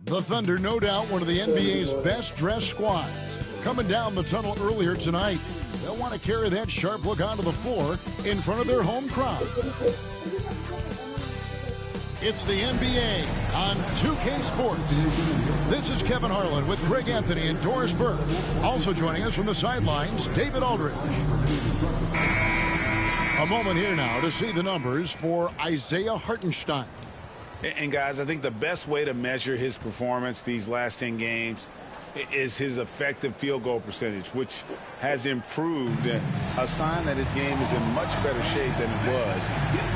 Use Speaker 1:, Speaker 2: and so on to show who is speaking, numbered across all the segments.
Speaker 1: The Thunder, no doubt, one of the NBA's best-dressed squads. Coming down the tunnel earlier tonight. They'll want to carry that sharp look onto the floor in front of their home crowd. It's the NBA on 2K Sports. This is Kevin Harlan with Greg Anthony and Doris Burke. Also joining us from the sidelines, David Aldridge. A moment here now to see the numbers for Isaiah Hartenstein.
Speaker 2: And guys, I think the best way to measure his performance these last 10 games is his effective field goal percentage, which has improved, a sign that his game is in much better shape than it was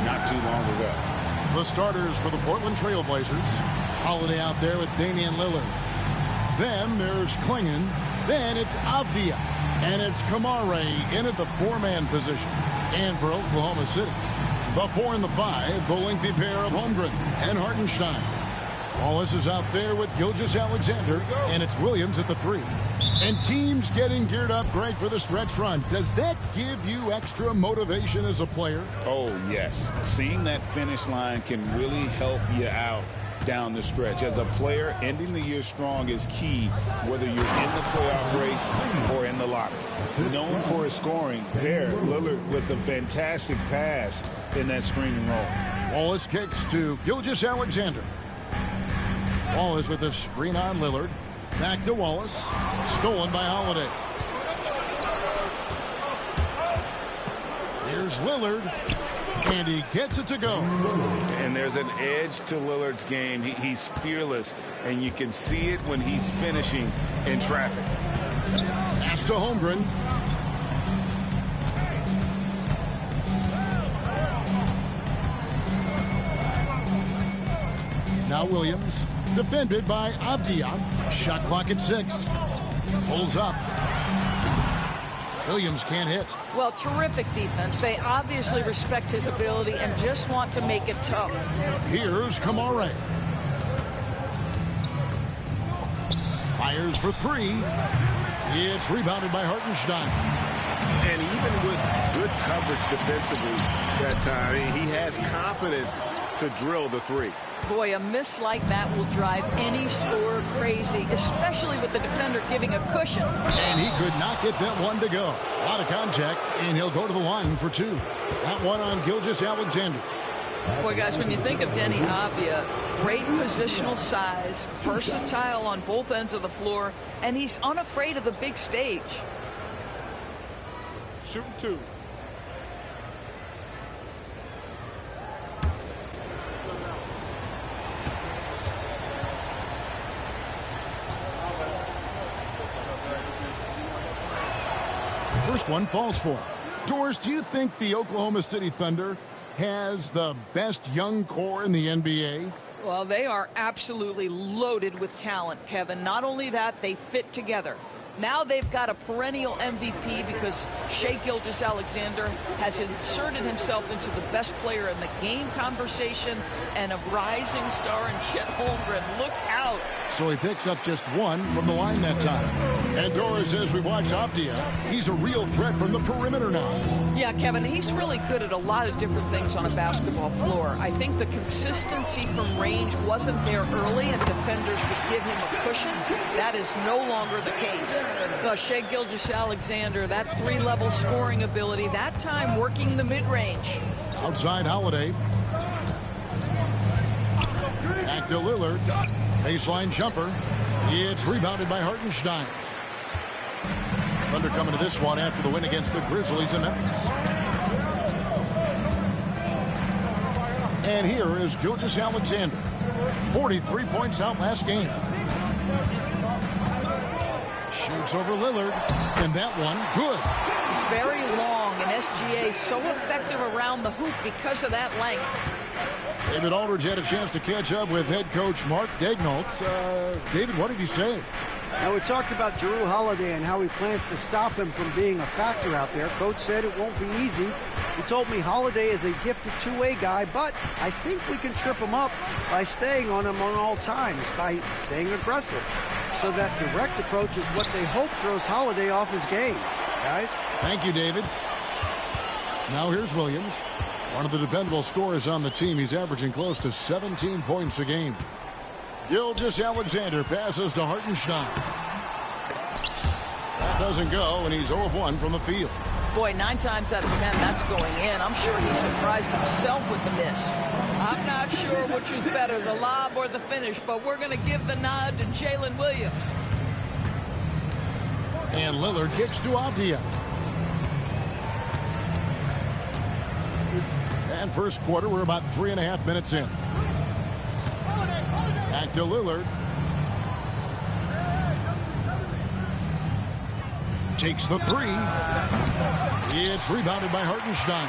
Speaker 2: not too long ago.
Speaker 1: The starters for the Portland Trailblazers. Holiday out there with Damian Lillard. Then there's Klingon. Then it's Avdia. And it's Kamare in at the four-man position. And for Oklahoma City, the 4 and the 5, the lengthy pair of Holmgren and Hartenstein. Wallace is out there with Gilgeous-Alexander, and it's Williams at the 3. And teams getting geared up, Greg, for the stretch run. Does that give you extra motivation as a player?
Speaker 2: Oh, yes. Seeing that finish line can really help you out down the stretch. As a player, ending the year strong is key, whether you're in the playoff race or in the lottery. Known for his scoring, there, Lillard with a fantastic pass in that screen and roll.
Speaker 1: Wallace kicks to Gilgeous-Alexander. Wallace with a screen on Lillard. Back to Wallace. Stolen by Holiday. Here's Lillard. And he gets it to go.
Speaker 2: And there's an edge to Lillard's game. He's fearless. And you can see it when he's finishing in traffic.
Speaker 1: Pass to Holmgren. Now Williams. Defended by Avdia. Shot clock at 6. Pulls up. Williams can't hit.
Speaker 3: Well, terrific defense. They obviously respect his ability and just want to make it tough.
Speaker 1: Here's Kamare. Fires for 3. It's rebounded by Hartenstein.
Speaker 4: And even with good coverage defensively that time, he has confidence to drill the 3.
Speaker 3: Boy, a miss like that will drive any scorer crazy, especially with the defender giving a cushion.
Speaker 1: And he could not get that one to go. A lot of contact, and he'll go to the line for 2. That one on Gilgeous-Alexander.
Speaker 3: Boy, guys, when you think of Denny Avdia, great positional size, versatile on both ends of the floor, and he's unafraid of the big stage.
Speaker 4: Shooting 2.
Speaker 1: First one falls for him. Doris, do you think the Oklahoma City Thunder has the best young core in the NBA?
Speaker 3: Well, they are absolutely loaded with talent, Kevin. Not only that, they fit together. Now they've got a perennial MVP because Shai Gilgeous-Alexander has inserted himself into the best player in the game conversation, and a rising star in Chet Holmgren. Look out.
Speaker 1: So he picks up just 1 from the line that time. And Doris, as we watch Avdia, he's a real threat from the perimeter now.
Speaker 3: Yeah, Kevin, he's really good at a lot of different things on a basketball floor. I think the consistency from range wasn't there early, and defenders would give him a cushion. That is no longer the case. Shai Gilgeous-Alexander, that 3-level scoring ability, that time working the mid-range.
Speaker 1: Outside Holiday. Back to Lillard. Baseline jumper. It's rebounded by Hartenstein. Thunder coming to this one after the win against the Grizzlies in Memphis. And here is Gilgeous-Alexander. 43 points out last game. Shoots over Lillard, and that one, good.
Speaker 3: He's very long, and SGA so effective around the hoop because of that length.
Speaker 1: David Aldridge had a chance to catch up with head coach Mark Daignault. David, what did he say?
Speaker 5: Now, we talked about Jrue Holiday and how he plans to stop him from being a factor out there. Coach said it won't be easy. He told me Holiday is a gifted two-way guy, but I think we can trip him up by staying on him on all times, by staying aggressive. So that direct approach is what they hope throws Holiday off his game. Guys?
Speaker 1: Thank you, David. Now here's Williams. One of the dependable scorers on the team. He's averaging close to 17 points a game. Gilgeous-Alexander passes to Hartenstein. That doesn't go, and he's 0 of 1 from the field.
Speaker 3: Boy, 9 times out of 10, that's going in. I'm sure he surprised himself with the miss. I'm not sure which is better, the lob or the finish, but we're going to give the nod to Jalen Williams.
Speaker 1: And Lillard kicks to Avdia. And first quarter, we're about 3.5 minutes in. Back to Lillard. Takes the 3. It's rebounded by Hartenstein.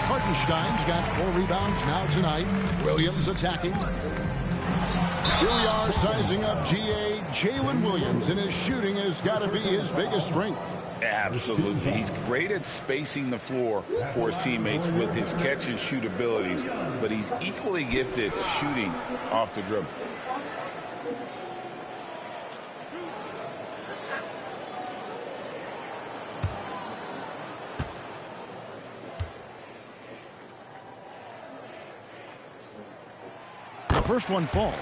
Speaker 1: Hartenstein's got 4 rebounds now tonight. Williams attacking. Here we are sizing up GA Jalen Williams, and his shooting has got to be his biggest strength.
Speaker 2: Absolutely. He's great at spacing the floor for his teammates with his catch and shoot abilities, but he's equally gifted shooting off the dribble.
Speaker 1: First one falls.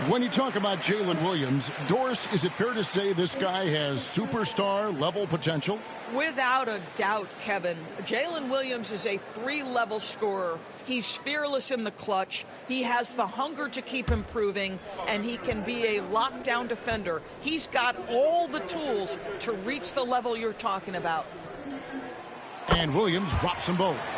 Speaker 1: When you talk about Jalen Williams, Doris, is it fair to say this guy has superstar level potential?
Speaker 3: Without a doubt, Kevin. Jalen Williams is a 3-level scorer. He's fearless in the clutch. He has the hunger to keep improving, and he can be a lockdown defender. He's got all the tools to reach the level you're talking about.
Speaker 1: And Williams drops them both.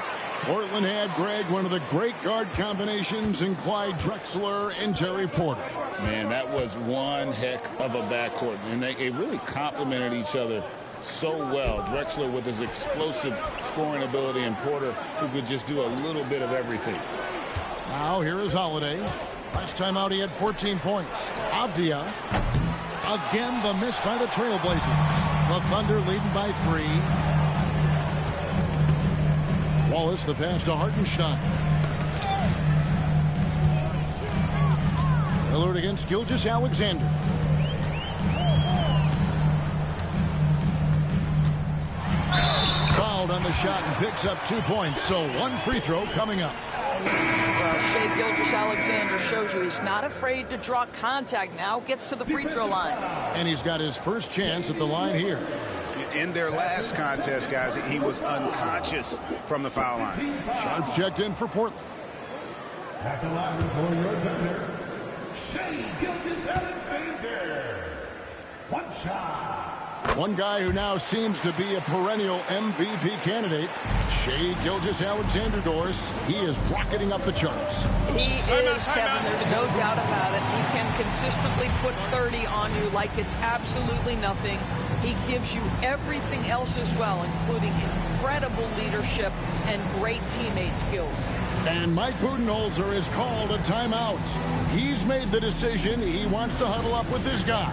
Speaker 1: Portland had, Greg, one of the great guard combinations in Clyde Drexler and Terry Porter.
Speaker 2: Man, that was one heck of a backcourt, and they really complemented each other so well. Drexler with his explosive scoring ability, and Porter who could just do a little bit of everything.
Speaker 1: Now here is Holiday. Last time out he had 14 points. Avdia. Again the miss by the Trailblazers. The Thunder leading by 3. Wallace, the pass to Hartenstein. Lillard against Gilgeous-Alexander. Fouled on the shot and picks up 2 points. So 1 free throw coming up.
Speaker 3: Well, Shai Gilgeous-Alexander shows you he's not afraid to draw contact now. Gets to the free throw line.
Speaker 1: And he's got his first chance at the line here.
Speaker 4: In their last contest, guys, he was unconscious from the foul line.
Speaker 1: Sharps checked in for Portland.
Speaker 6: At the line for your defender, Shai Gilgeous-Alexander. 1 shot.
Speaker 1: One guy who now seems to be a perennial MVP candidate, Shai Gilgeous-Alexander, Doris. He is rocketing up the charts.
Speaker 3: He is, Kevin. There's no doubt about it. He can consistently put 30 on you like it's absolutely nothing. He gives you everything else as well, including incredible leadership and great teammate skills.
Speaker 1: And Mike Budenholzer has called a timeout. He's made the decision. He wants to huddle up with this guy.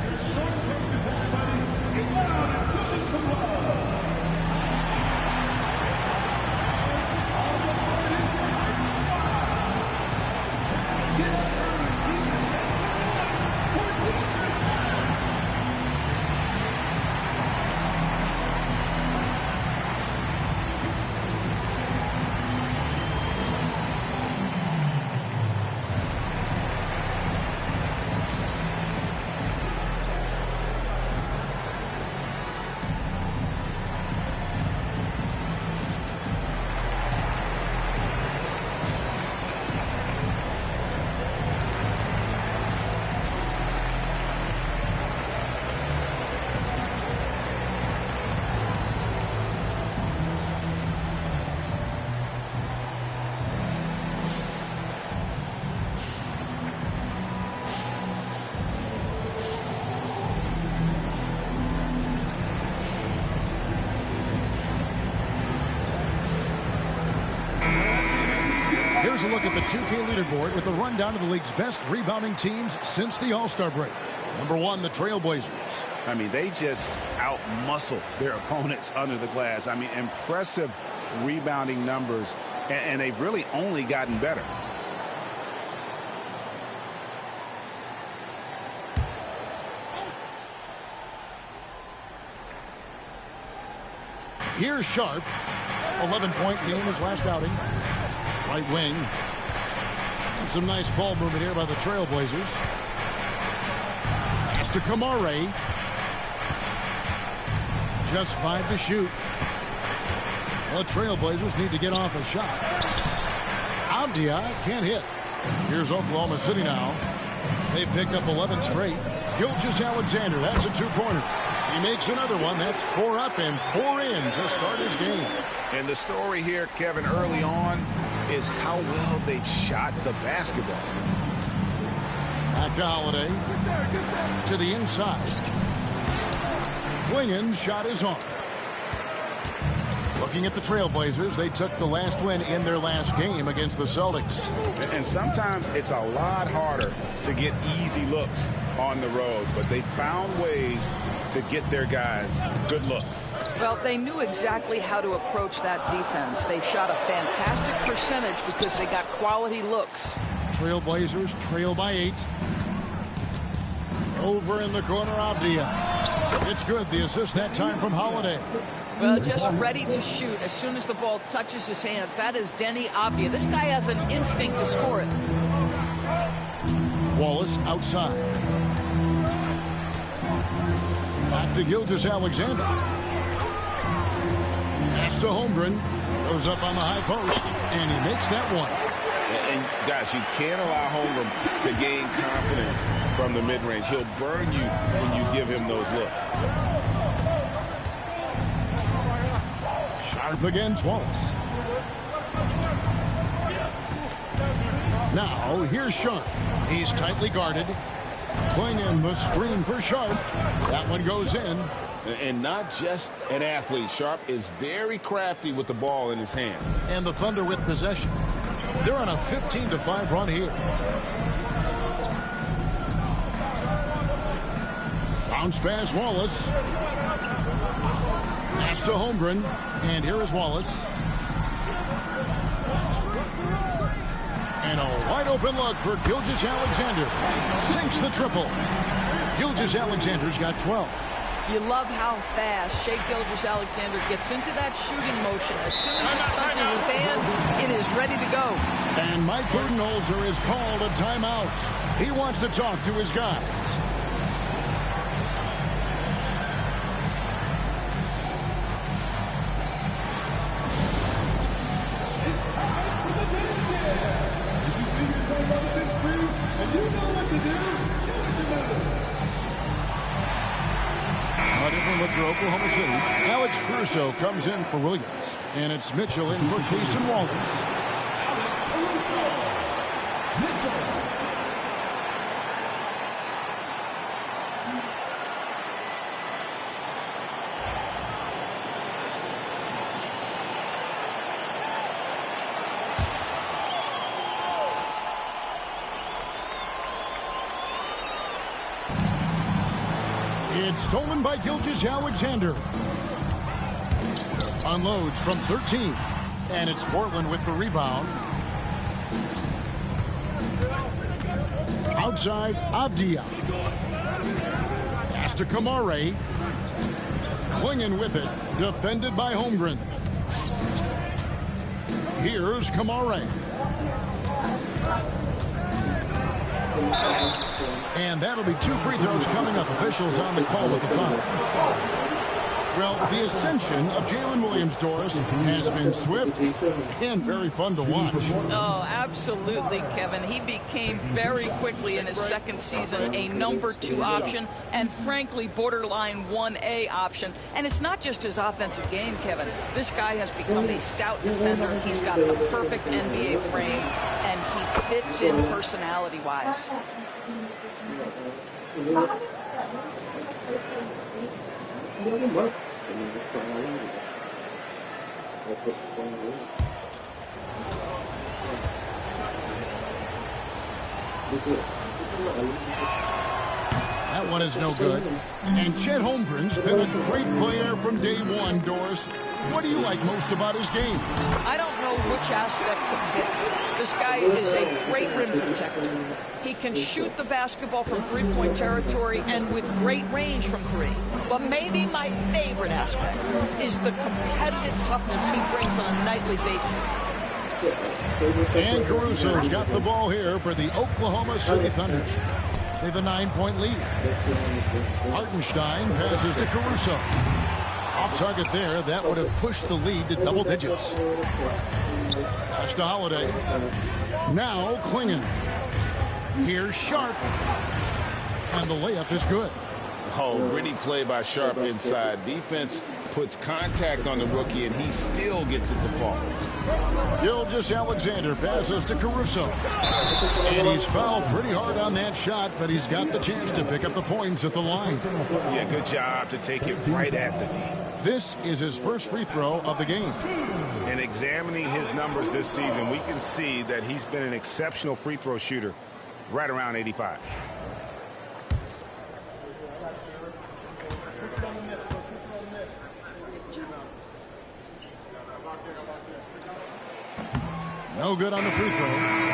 Speaker 1: Here's a look at the 2K leaderboard with a rundown of the league's best rebounding teams since the All-Star break. Number 1, the Trailblazers.
Speaker 4: I mean, they just out-muscle their opponents under the glass. I mean, impressive rebounding numbers, and they've really only gotten better.
Speaker 1: Here's Sharp. 11-point game his last outing. Right wing. And some nice ball movement here by the Trailblazers. Pass to Kamare. Just 5 to shoot. The Trailblazers need to get off a shot. Avdia can't hit. Here's Oklahoma City now. They've picked up 11 straight. Gilgeous-Alexander, that's a two-pointer. He makes another one. That's 4 up and 4 in to start his game.
Speaker 2: And the story here, Kevin, early on is how well they've shot the basketball.
Speaker 1: Back to Holiday. To the inside. Klingen's shot is off. Looking at the Trailblazers, they took the last win in their last game against the Celtics.
Speaker 2: And sometimes it's a lot harder to get easy looks on the road, but they found ways to get their guys good looks.
Speaker 3: Well, they knew exactly how to approach that defense. They shot a fantastic percentage because they got quality looks.
Speaker 1: Trailblazers trail by 8. Over in the corner, Avdia. It's good. The assist that time from Holiday.
Speaker 3: Well, just ready to shoot as soon as the ball touches his hands. That is Denny Avdia. This guy has an instinct to score it.
Speaker 1: Wallace outside. Back to Gilgeous-Alexander. Pass to Holmgren. Goes up on the high post, and he makes that one.
Speaker 2: And guys, you can't allow Holmgren to gain confidence from the mid-range. He'll burn you when you give him those looks.
Speaker 1: Sharp against Wallace. Now, here's Sharp. He's tightly guarded. Klingen the screen for Sharp. That one goes in.
Speaker 2: And not just an athlete. Sharp is very crafty with the ball in his hand.
Speaker 1: And the Thunder with possession. They're on a 15-5 run here. Bounce pass, Wallace. Pass to Holmgren. And here is Wallace. And a wide open look for Gilgeous-Alexander. Sinks the triple. Gilgeous-Alexander's got 12.
Speaker 3: You love how fast Shai Gilgeous-Alexander gets into that shooting motion. As soon as it touches his hands, it is ready to go.
Speaker 1: And Mike Budenholzer is called a timeout. He wants to talk to his guys. For Oklahoma City, Alex Caruso comes in for Williams, and it's Mitchell in for Cason Wallace. It's stolen by Gilgeous-Alexander. Unloads from 13. And it's Portland with the rebound. Outside, Avdia. Pass to Kamare. Klingen with it. Defended by Holmgren. Here's Kamare. And that'll be 2 free throws coming up. Officials on the call with the foul. Well, the ascension of Jalen Williams, Doris, has been swift and very fun to watch.
Speaker 3: Oh, absolutely, Kevin. He became very quickly in his second season a number 2 option and, frankly, borderline 1A option. And it's not just his offensive game, Kevin. This guy has become a stout defender. He's got the perfect NBA frame, and he fits in personality-wise.
Speaker 1: That one is no good. And Chet Holmgren's been a great player from day one, Doris. What do you like most about his game?
Speaker 3: I don't know which aspect to pick. This guy is a great rim protector. He can shoot the basketball from three-point territory and with great range from 3. But maybe my favorite aspect is the competitive toughness he brings on a nightly basis.
Speaker 1: And Caruso's got the ball here for the Oklahoma City Thunder. They have a 9-point lead. Hartenstein passes to Caruso. Off target there. That would have pushed the lead to double digits. Pass to Holiday. Now Klingon. Here's Sharp. And the layup is good.
Speaker 2: Oh, gritty play by Sharp inside. Defense puts contact on the rookie, and he still gets it to fall.
Speaker 1: Gilgeous-Alexander passes to Caruso. And he's fouled pretty hard on that shot, but he's got the chance to pick up the points at the line.
Speaker 4: Yeah, good job to take it right at the D.
Speaker 1: This is his first free throw of the game.
Speaker 4: And examining his numbers this season, we can see that he's been an exceptional free throw shooter, right around 85.
Speaker 1: No good on the free throw.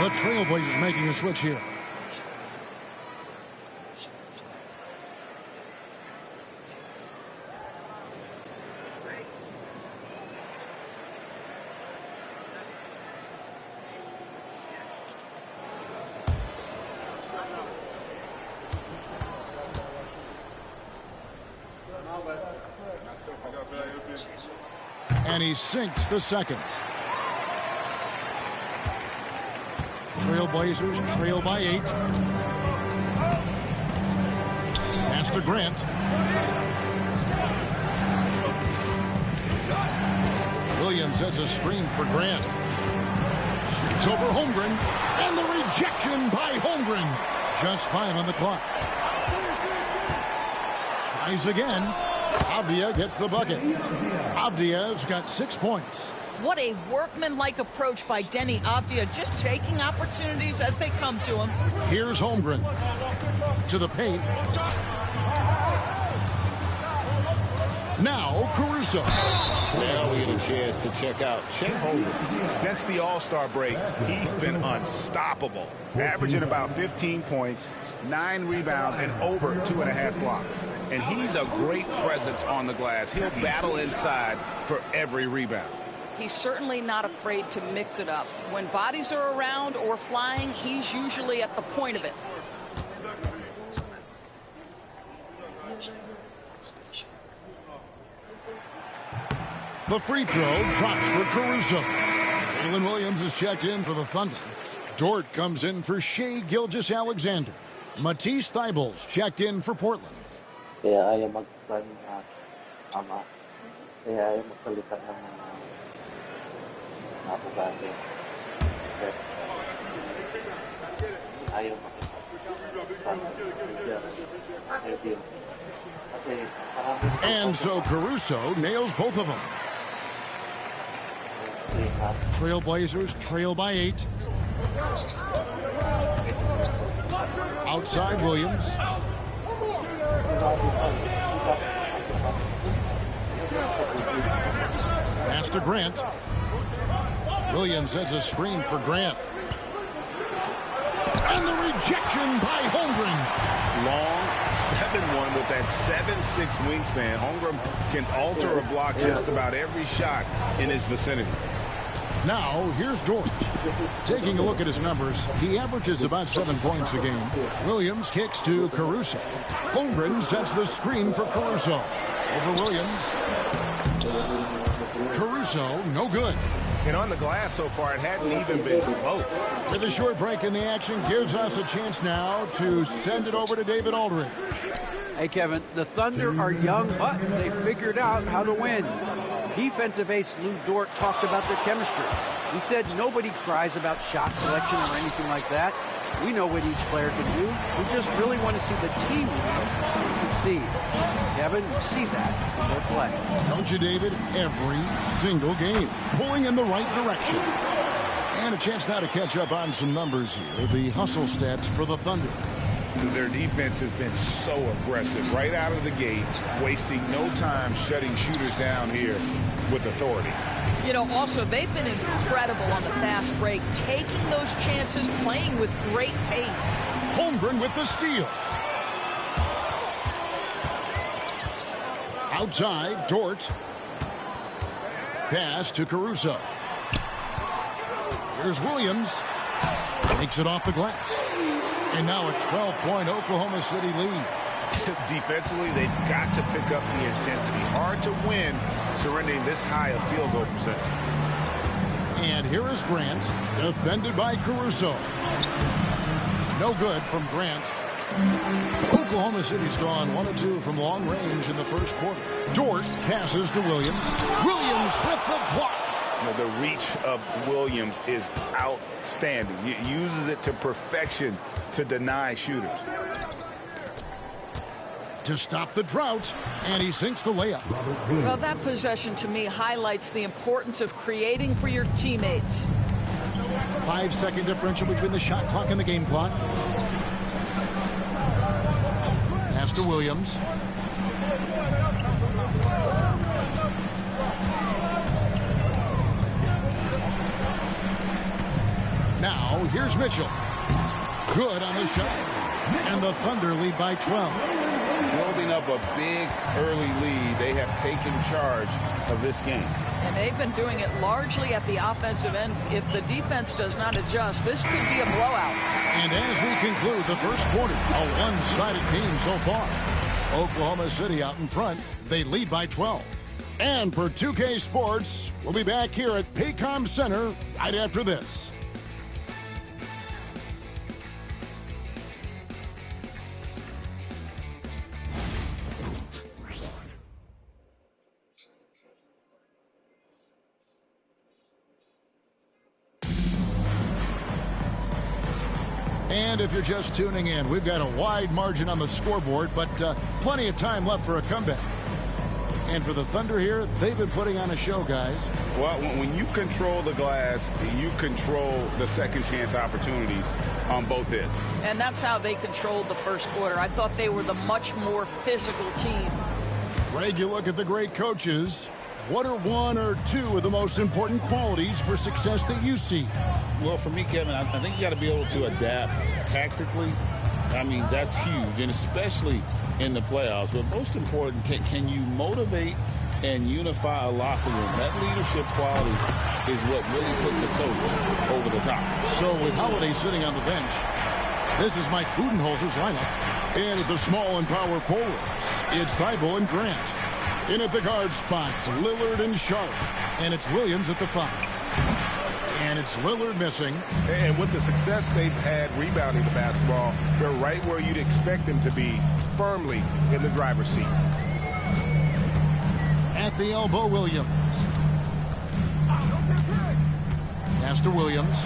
Speaker 1: The Trailblazers making a switch here. And he sinks the second. Trailblazers trail by 8. Pass to Grant. Williams sets a screen for Grant. Shoots over Holmgren. And the rejection by Holmgren. Just 5 on the clock. Tries again. Avdia gets the bucket. Avdia's got 6 points.
Speaker 3: What a workmanlike approach by Denny Avdia, just taking opportunities as they come to him.
Speaker 1: Here's Holmgren to the paint. Now Caruso.
Speaker 2: Now we get a chance to check out Chet Holmgren.
Speaker 4: Since the All-Star break, he's been unstoppable, averaging about 15 points, 9 rebounds, and over 2.5 blocks. And he's a great presence on the glass. He'll battle inside for every rebound.
Speaker 3: He's certainly not afraid to mix it up. When bodies are around or flying, he's usually at the point of it.
Speaker 1: The free throw drops for Caruso. Jalen Williams is checked in for the Thunder. Dort comes in for Shai Gilgeous-Alexander. Matisse Thybulle's checked in for Portland.
Speaker 7: Kaya ayaw mag-plan na ama. Kaya ayaw magsalita ng mga abogado. Ayaw makipag-review.
Speaker 1: And so Caruso nails both of them. Trailblazers trail by 8. Outside Williams. Pass to Grant. Williams sets a screen for Grant. And the rejection by Holmgren.
Speaker 2: Long 7-1 with that 7'6" wingspan. Holmgren can alter a block just about every shot in his vicinity.
Speaker 1: Now, here's Dort. Taking a look at his numbers, he averages about 7 points a game. Williams kicks to Caruso. Holmgren sets the screen for Caruso. Over Williams. Caruso, no good.
Speaker 4: And on the glass so far, it hadn't even been close.
Speaker 1: With a short break in the action, gives us a chance now to send it over to David Aldridge.
Speaker 5: Hey, Kevin, the Thunder are young, but they figured out how to win. Defensive ace Lou Dort talked about their chemistry. He said nobody cries about shot selection or anything like that. We know what each player can do. We just really want to see the team win and succeed. Kevin, you see that in their play.
Speaker 1: Don't you, David? Every single game. Pulling in the right direction. And a chance now to catch up on some numbers here. The hustle stats for the Thunder.
Speaker 2: Their defense has been so aggressive right out of the gate, wasting no time shutting shooters down here with authority.
Speaker 3: You know, also, they've been incredible on the fast break, taking those chances, playing with great pace.
Speaker 1: Holmgren with the steal. Outside, Dort. Pass to Caruso. Here's Williams. Takes it off the glass. And now a 12-point Oklahoma City lead.
Speaker 4: Defensively, they've got to pick up the intensity. Hard to win surrendering this high a field goal percentage.
Speaker 1: And here is Grant, defended by Caruso. No good from Grant. Oklahoma City's gone 1 of 2 from long range in the first quarter. Dort passes to Williams. Williams with the block.
Speaker 4: The reach of Williams is outstanding. He uses it to perfection to deny shooters.
Speaker 1: To stop the drought, and he sinks the layup.
Speaker 3: Well, that possession to me highlights the importance of creating for your teammates.
Speaker 1: 5-second differential between the shot clock and the game clock. Pass to Williams. Now, here's Mitchell. Good on the shot. And the Thunder lead by 12.
Speaker 4: Building up a big early lead, they have taken charge of this game.
Speaker 3: And they've been doing it largely at the offensive end. If the defense does not adjust, this could be a blowout.
Speaker 1: And as we conclude the first quarter, a one-sided game so far. Oklahoma City out in front. They lead by 12. And for 2K Sports, we'll be back here at Paycom Center right after this. And if you're just tuning in, we've got a wide margin on the scoreboard, but plenty of time left for a comeback. And for the Thunder here, they've been putting on a show, guys.
Speaker 4: Well, when you control the glass, you control the second chance opportunities on both ends.
Speaker 3: And that's how they controlled the first quarter. I thought they were the much more physical team.
Speaker 1: Greg, you look at the great coaches. What are 1 or 2 of the most important qualities for success that you see?
Speaker 2: Well, for me, Kevin, I think you got to be able to adapt tactically. I mean, that's huge, and especially in the playoffs. But most important, can you motivate and unify a locker room? That leadership quality is what really puts a coach over the top.
Speaker 1: So with Holiday sitting on the bench, this is Mike Budenholzer's lineup. And at the small and power forwards, it's Thibault and Grant. In at the guard spots, Lillard and Sharp. And it's Williams at the 5. And it's Lillard missing.
Speaker 4: And with the success they've had rebounding the basketball, they're right where you'd expect them to be, firmly in the driver's seat.
Speaker 1: At the elbow, Williams. Pass to Williams.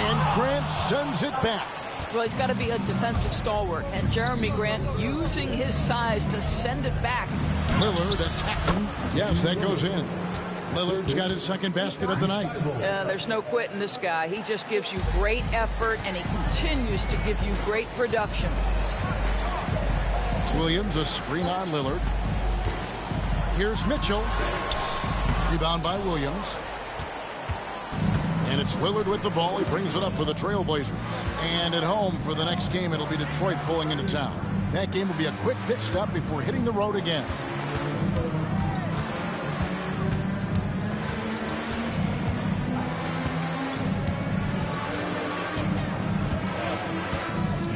Speaker 1: And Grant sends it back.
Speaker 3: Well, he's got to be a defensive stalwart. And Jeremy Grant using his size to send it back.
Speaker 1: Lillard attacking. Yes, that goes in. Lillard's got his second basket of the night.
Speaker 3: There's no quitting this guy. He just gives you great effort, and he continues to give you great production.
Speaker 1: Williams, a screen on Lillard. Here's Mitchell. Rebound by Williams. And it's Lillard with the ball. He brings it up for the Trailblazers. And at home for the next game, it'll be Detroit pulling into town. That game will be a quick pit stop before hitting the road again.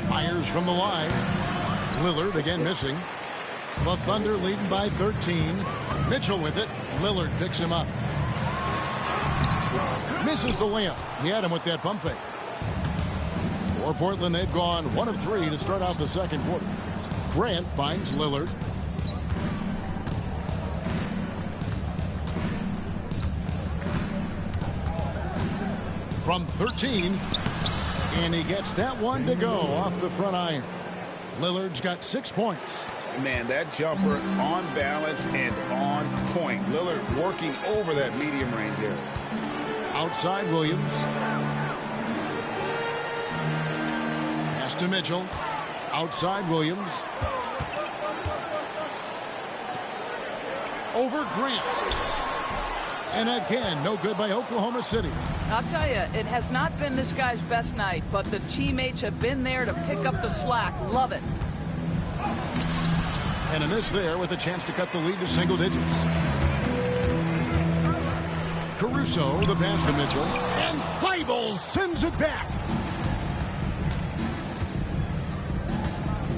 Speaker 1: Fires from the line. Lillard again missing. The Thunder leading by 13. Mitchell with it. Lillard picks him up. Misses the layup. He had him with that pump fake. For Portland, they've gone 1 of 3 to start out the second quarter. Grant finds Lillard. From 13. And he gets that one to go off the front iron. Lillard's got 6 points.
Speaker 4: Man, that jumper on balance and on point. Lillard working over that medium range area.
Speaker 1: Outside Williams. Pass to Mitchell. Outside Williams. Over Grant. And again, no good by Oklahoma City.
Speaker 3: I'll tell you, it has not been this guy's best night, but the teammates have been there to pick up the slack. Love it.
Speaker 1: And a miss there with a chance to cut the lead to single digits. Caruso, the pass to Mitchell. And Thibault sends it back.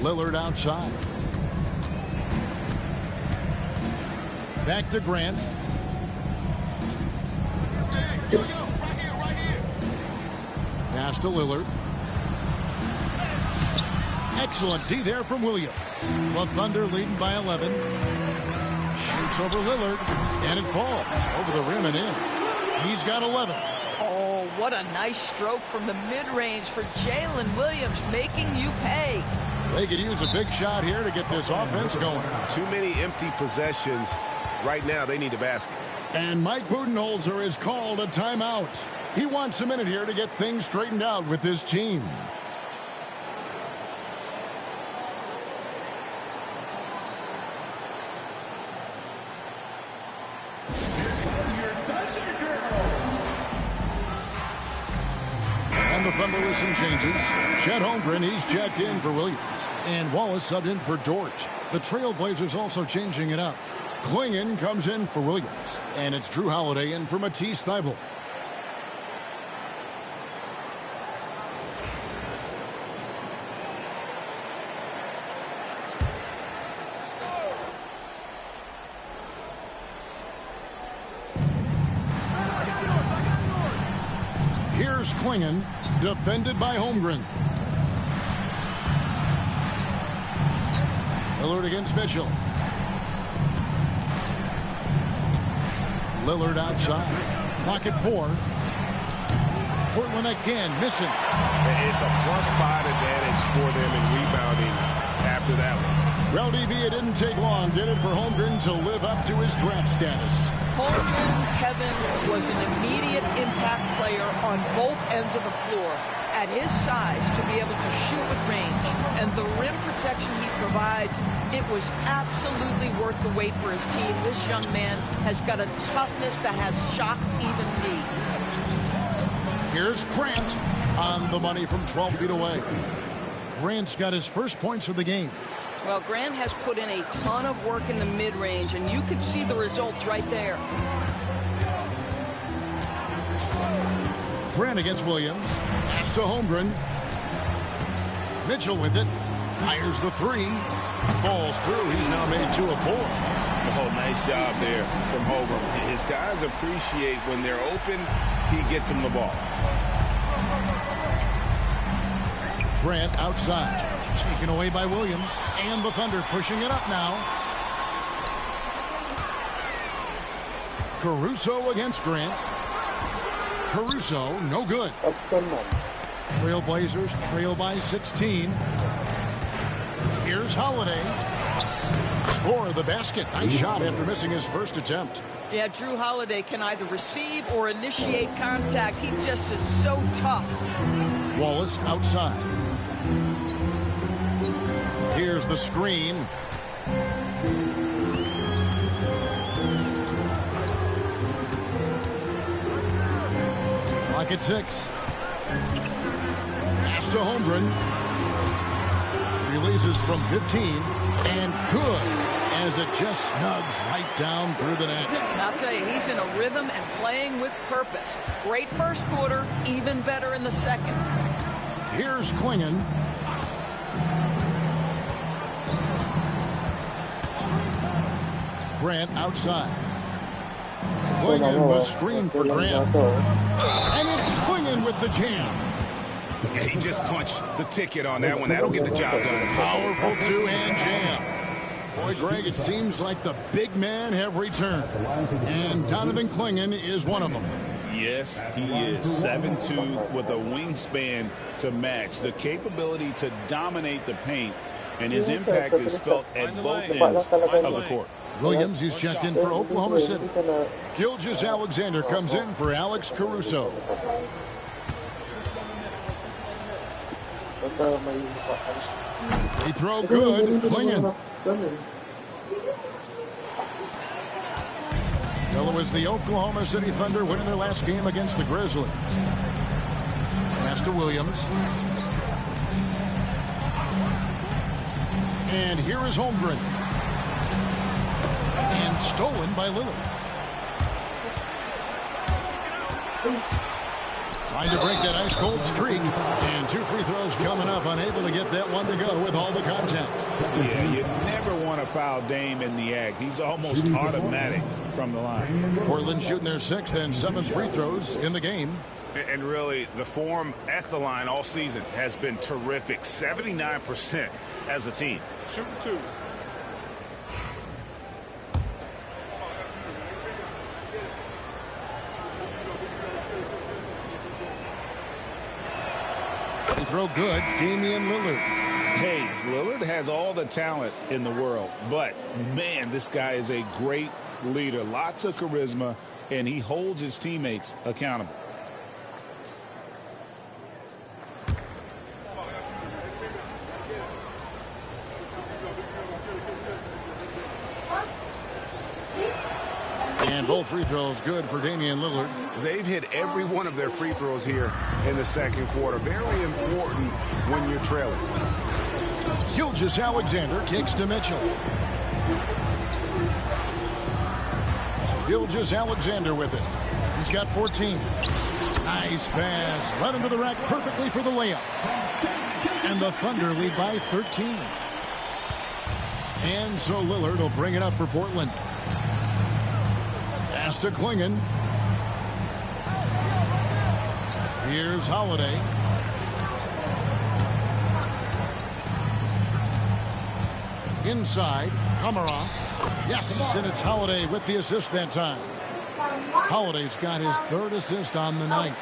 Speaker 1: Lillard outside. Back to Grant. Hey, yo, right here. Pass to Lillard. Excellent D there from Williams. The Thunder leading by 11. Shoots over Lillard, and it falls over the rim and in. He's got 11.
Speaker 3: Oh, what a nice stroke from the mid-range for Jalen Williams, making you pay.
Speaker 1: They could use a big shot here to get this offense going.
Speaker 4: Too many empty possessions. Right now, they need a basket.
Speaker 1: And Mike Budenholzer has called a timeout. He wants a minute here to get things straightened out with his team. And the Thunder with some changes. Chet Holmgren, he's checked in for Williams. And Wallace subbed in for George. The Trailblazers also changing it up. Klingon comes in for Williams. And it's Drew Holiday in for Matisse Thybulle. Here's Klingon, defended by Holmgren. Lillard against Mitchell. Lillard outside. Clock at 4. Portland again missing.
Speaker 4: It's a +5 advantage for them in rebounding after that one.
Speaker 1: Well, DB, it didn't take long, did it, for Holmgren to live up to his draft status?
Speaker 3: Holmgren, Kevin, was an immediate impact player on both ends of the floor. At his size, to be able to shoot with range and the rim protection he provides, it was absolutely worth the wait for his team. This young man has got a toughness that has shocked even me.
Speaker 1: Here's Grant on the money from 12 feet away. Grant's got his first points of the game.
Speaker 3: Well, Grant has put in a ton of work in the mid-range, and you can see the results right there.
Speaker 1: Grant against Williams. Pass to Holmgren. Mitchell with it. Fires the 3. Falls through. He's now made 2 of 4.
Speaker 2: Oh, nice job there from Holmgren. His guys appreciate when they're open, he gets them the ball.
Speaker 1: Grant outside. Taken away by Williams. And the Thunder pushing it up now. Caruso against Grant. Caruso, no good. Trailblazers trail by 16. Here's Holiday. Score the basket. Nice shot after missing his first attempt.
Speaker 3: Yeah, Drew Holiday can either receive or initiate contact. He just is so tough.
Speaker 1: Wallace outside. Here's the screen. Clock at 6. Pass to Holmgren. Releases from 15. And good, as it just snugs right down through the net.
Speaker 3: I'll tell you, he's in a rhythm and playing with purpose. Great first quarter, even better in the second.
Speaker 1: Here's Klingon. Grant outside. Klingon was screened for Grant. And it's Klingon with the jam.
Speaker 4: Yeah, he just punched the ticket on that one. That'll get the job done.
Speaker 1: Powerful two-hand jam. Boy, Greg, it seems like the big men have returned. And Donovan Klingon is one of them.
Speaker 2: Yes, he is 7'2" with a wingspan to match. The capability to dominate the paint, and his impact is felt at both ends of the court.
Speaker 1: Williams, he's checked in for Oklahoma City. Gilgeous-Alexander comes in for Alex Caruso. They throw good. Klingon. Well, it was the Oklahoma City Thunder winning their last game against the Grizzlies. Pass to Williams. And here is Holmgren. And stolen by Lillard. Trying to break that ice-cold streak. And 2 free throws coming up, unable to get that one to go with all the contact.
Speaker 2: Yeah, you never want to foul Dame in the act. He's almost automatic from the line.
Speaker 1: Portland shooting their 6th and 7th free throws in the game.
Speaker 4: And really, the form at the line all season has been terrific. 79% as a team.
Speaker 2: Shoot 2.
Speaker 1: Throw good, Damian Lillard.
Speaker 2: Hey, Lillard has all the talent in the world, but man, this guy is a great leader. Lots of charisma, and he holds his teammates accountable.
Speaker 1: And both free throws good for Damian Lillard.
Speaker 4: They've hit every one of their free throws here in the second quarter. Very important when you're trailing.
Speaker 1: Gilgeous-Alexander kicks to Mitchell. Gilgeous-Alexander with it. He's got 14. Nice pass. Led into the rack perfectly for the layup. And the Thunder lead by 13. And so Lillard will bring it up for Portland. Pass to Klingon. Here's Holiday. Inside, Kamara. Yes, and it's Holiday with the assist that time. Holiday's got his 3rd assist on the night.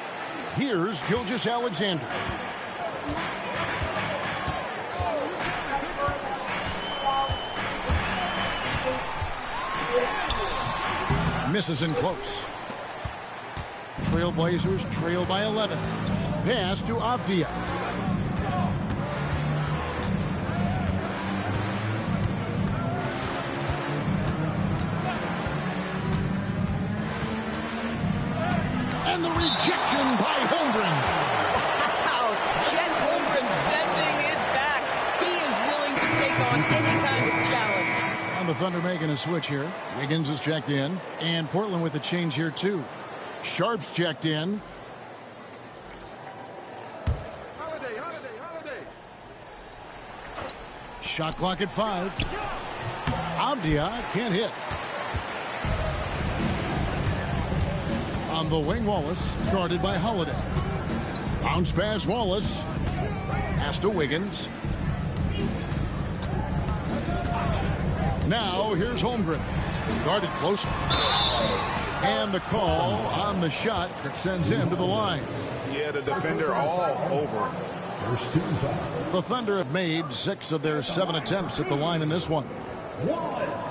Speaker 1: Here's Gilgeous-Alexander. Misses in close. Trailblazers trail by 11. Pass to Avdia. And the rejection by Holmgren.
Speaker 3: Wow, Chet Holmgren sending it back. He is willing to take on any kind of challenge.
Speaker 1: And the Thunder making a switch here. Wiggins is checked in. And Portland with a change here too. Sharp's checked in. Shot clock at 5. Avdia can't hit. On the wing, Wallace, guarded by Holiday. Bounce pass, Wallace. Pass to Wiggins. Now here's Holmgren. Guarded closer. And the call on the shot that sends him to the line.
Speaker 4: Yeah, the defender all over him.
Speaker 6: First team foul.
Speaker 1: The Thunder have made 6 of their 7 attempts at the line in this one.
Speaker 6: Wallace.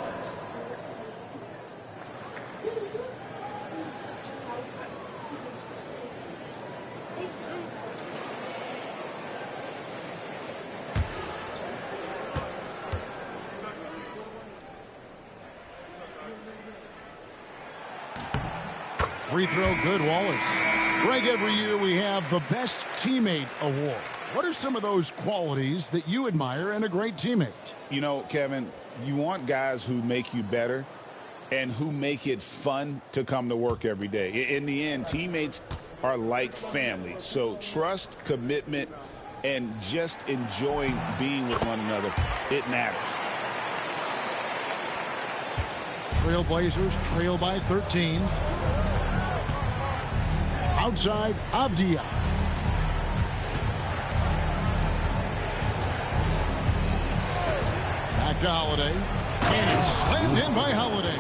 Speaker 1: Free throw good, Wallace. Greg, every year we have the Best Teammate Award. What are some of those qualities that you admire in a great teammate?
Speaker 2: You know, Kevin, you want guys who make you better and who make it fun to come to work every day. In the end, teammates are like family. So trust, commitment, and just enjoying being with one another, it matters.
Speaker 1: Trailblazers trail by 13. Outside, Avdia. Back to Holiday. And it's slammed in by Holiday.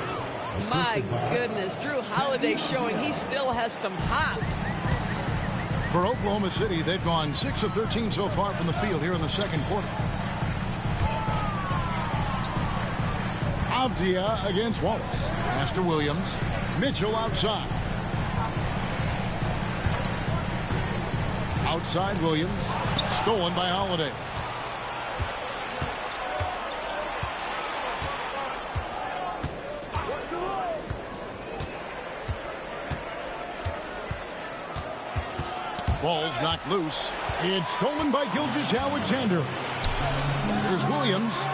Speaker 3: My goodness, Drew Holiday showing he still has some hops.
Speaker 1: For Oklahoma City, they've gone 6 of 13 so far from the field here in the second quarter. Avdia against Wallace. Pass to Williams. Mitchell outside. Outside Williams. Stolen by Holiday. Ball's knocked loose. It's stolen by Gilgeous-Alexander. Here's Williams.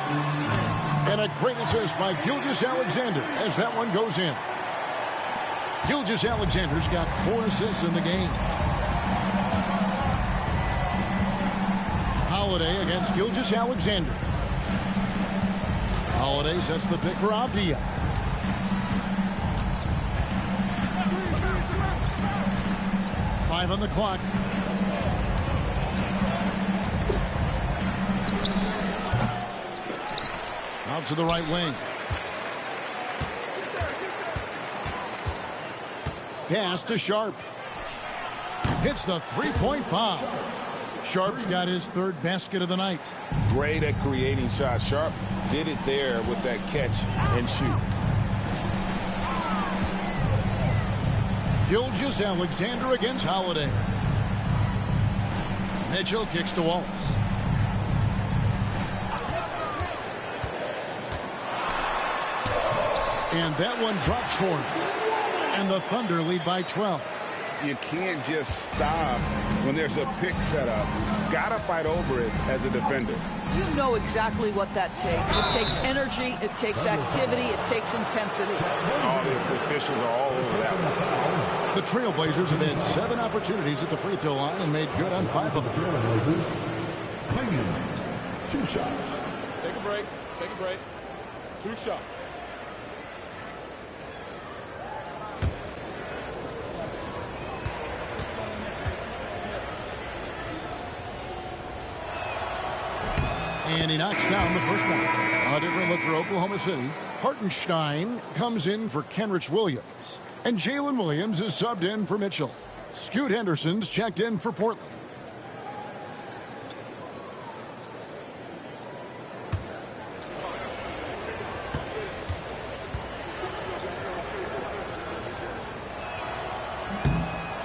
Speaker 1: And a great assist by Gilgeous-Alexander as that one goes in. Gilgeous-Alexander's got 4 assists in the game. Holiday against Gilgeous-Alexander. Holiday sets the pick for Avdia. Five on the clock. Out to the right wing. Pass to Sharp. Hits the three-point bomb. Sharp's got his 3rd basket of the night.
Speaker 2: Great at creating shots. Sharp did it there with that catch and shoot.
Speaker 1: Gilgeous-Alexander against Holiday. Mitchell kicks to Wallace. And that one drops for him. And the Thunder lead by 12.
Speaker 2: You can't just stop when there's a pick set up. Gotta fight over it as a defender.
Speaker 3: You know exactly what that takes. It takes energy, it takes activity, it takes intensity.
Speaker 2: All the officials are all over that one.
Speaker 1: The Trailblazers have had 7 opportunities at the free throw line and made good on 5 of them.
Speaker 6: Trailblazers, Clingan, 2 shots.
Speaker 8: Take a break. Take a break. 2 shots.
Speaker 1: And he knocks down the first one. A different look for Oklahoma City. Hartenstein comes in for Kenrich Williams. And Jalen Williams is subbed in for Mitchell. Scoot Henderson's checked in for Portland.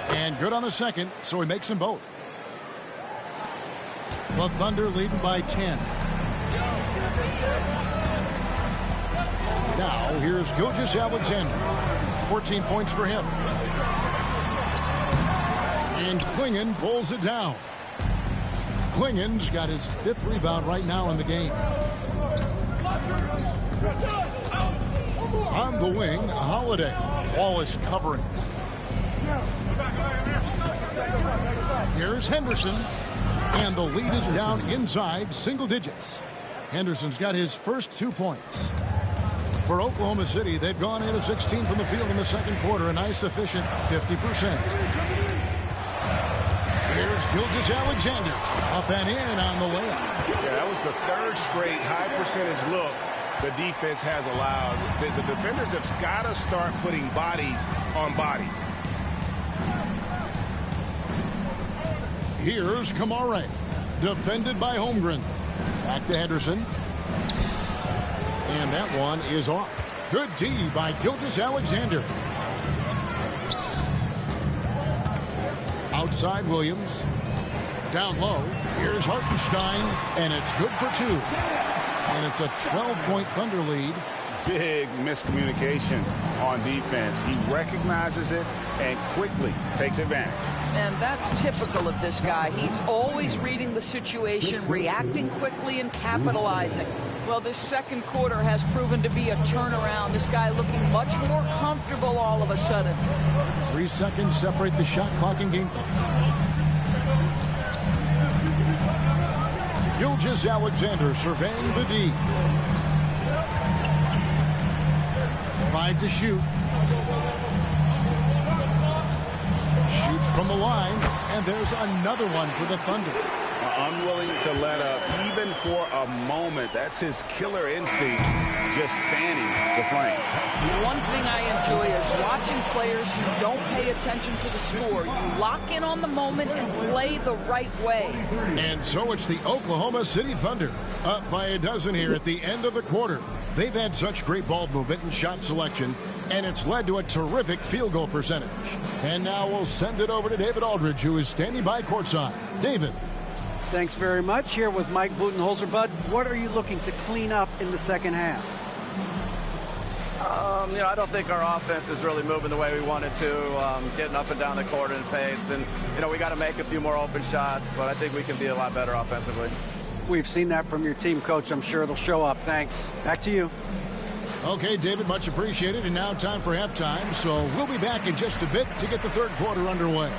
Speaker 1: And good on the second, so he makes them both. The Thunder leading by 10. Now, here's Gilgeous-Alexander. 14 points for him. And Clingan pulls it down. Clingan's got his 5th rebound right now in the game. On the wing, Holiday. Wallace covering. Here's Henderson. And the lead is down inside single digits. Henderson's got his first 2 points. For Oklahoma City, they've gone 8 of 16 from the field in the second quarter. A nice, efficient 50%. Here's Gilgeous-Alexander. Up and in on the layup.
Speaker 4: Yeah, that was the 3rd straight high-percentage look the defense has allowed. The defenders have got to start putting bodies on bodies.
Speaker 1: Here's Kamare. Defended by Holmgren. Back to Henderson. And that one is off. Good D by Gilgeous-Alexander. Outside Williams. Down low. Here's Hartenstein. And it's good for 2. And it's a 12-point Thunder lead.
Speaker 4: Big miscommunication on defense. He recognizes it and quickly takes advantage.
Speaker 3: And that's typical of this guy. He's always reading the situation, reacting quickly, and capitalizing. Well, this second quarter has proven to be a turnaround. This guy looking much more comfortable all of a sudden.
Speaker 1: 3 seconds separate the shot clock and game clock. Gilgeous-Alexander surveying the D. 5 to shoot. Shoots from the line, and there's another one for the Thunder.
Speaker 4: Unwilling to let up, even for a moment. That's his killer instinct, just fanning the flame.
Speaker 3: One thing I enjoy is watching players who don't pay attention to the score. You lock in on the moment and play the right way.
Speaker 1: And so it's the Oklahoma City Thunder, up by a dozen here at the end of the quarter. They've had such great ball movement and shot selection, and it's led to a terrific field goal percentage. And now we'll send it over to David Aldridge, who is standing by courtside. David.
Speaker 5: Thanks very much. Here with Mike Budenholzer. Bud, what are you looking to clean up in the second half?
Speaker 9: I don't think our offense is really moving the way we wanted to, getting up and down the court in pace. And, we got to make a few more open shots, but I think we can be a lot better offensively.
Speaker 5: We've seen that from your team, Coach. I'm sure it'll show up. Thanks. Back to you.
Speaker 1: Okay, David, much appreciated. And now time for halftime. So we'll be back in just a bit to get the third quarter underway.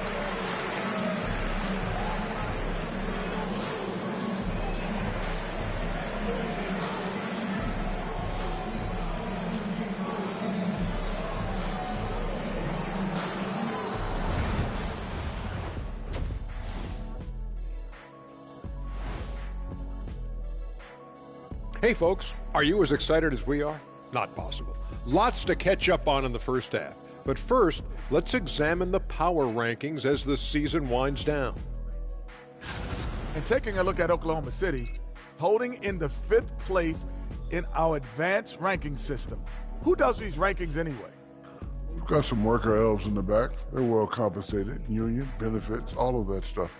Speaker 10: Hey folks, are you as excited as we are? Not possible. Lots to catch up on in the first half. But first, let's examine the power rankings as the season winds down.
Speaker 11: And taking a look at Oklahoma City, holding in the 5th place in our advanced ranking system. Who does these rankings anyway?
Speaker 6: We've got some worker elves in the back. They're well compensated, union, benefits, all of that stuff.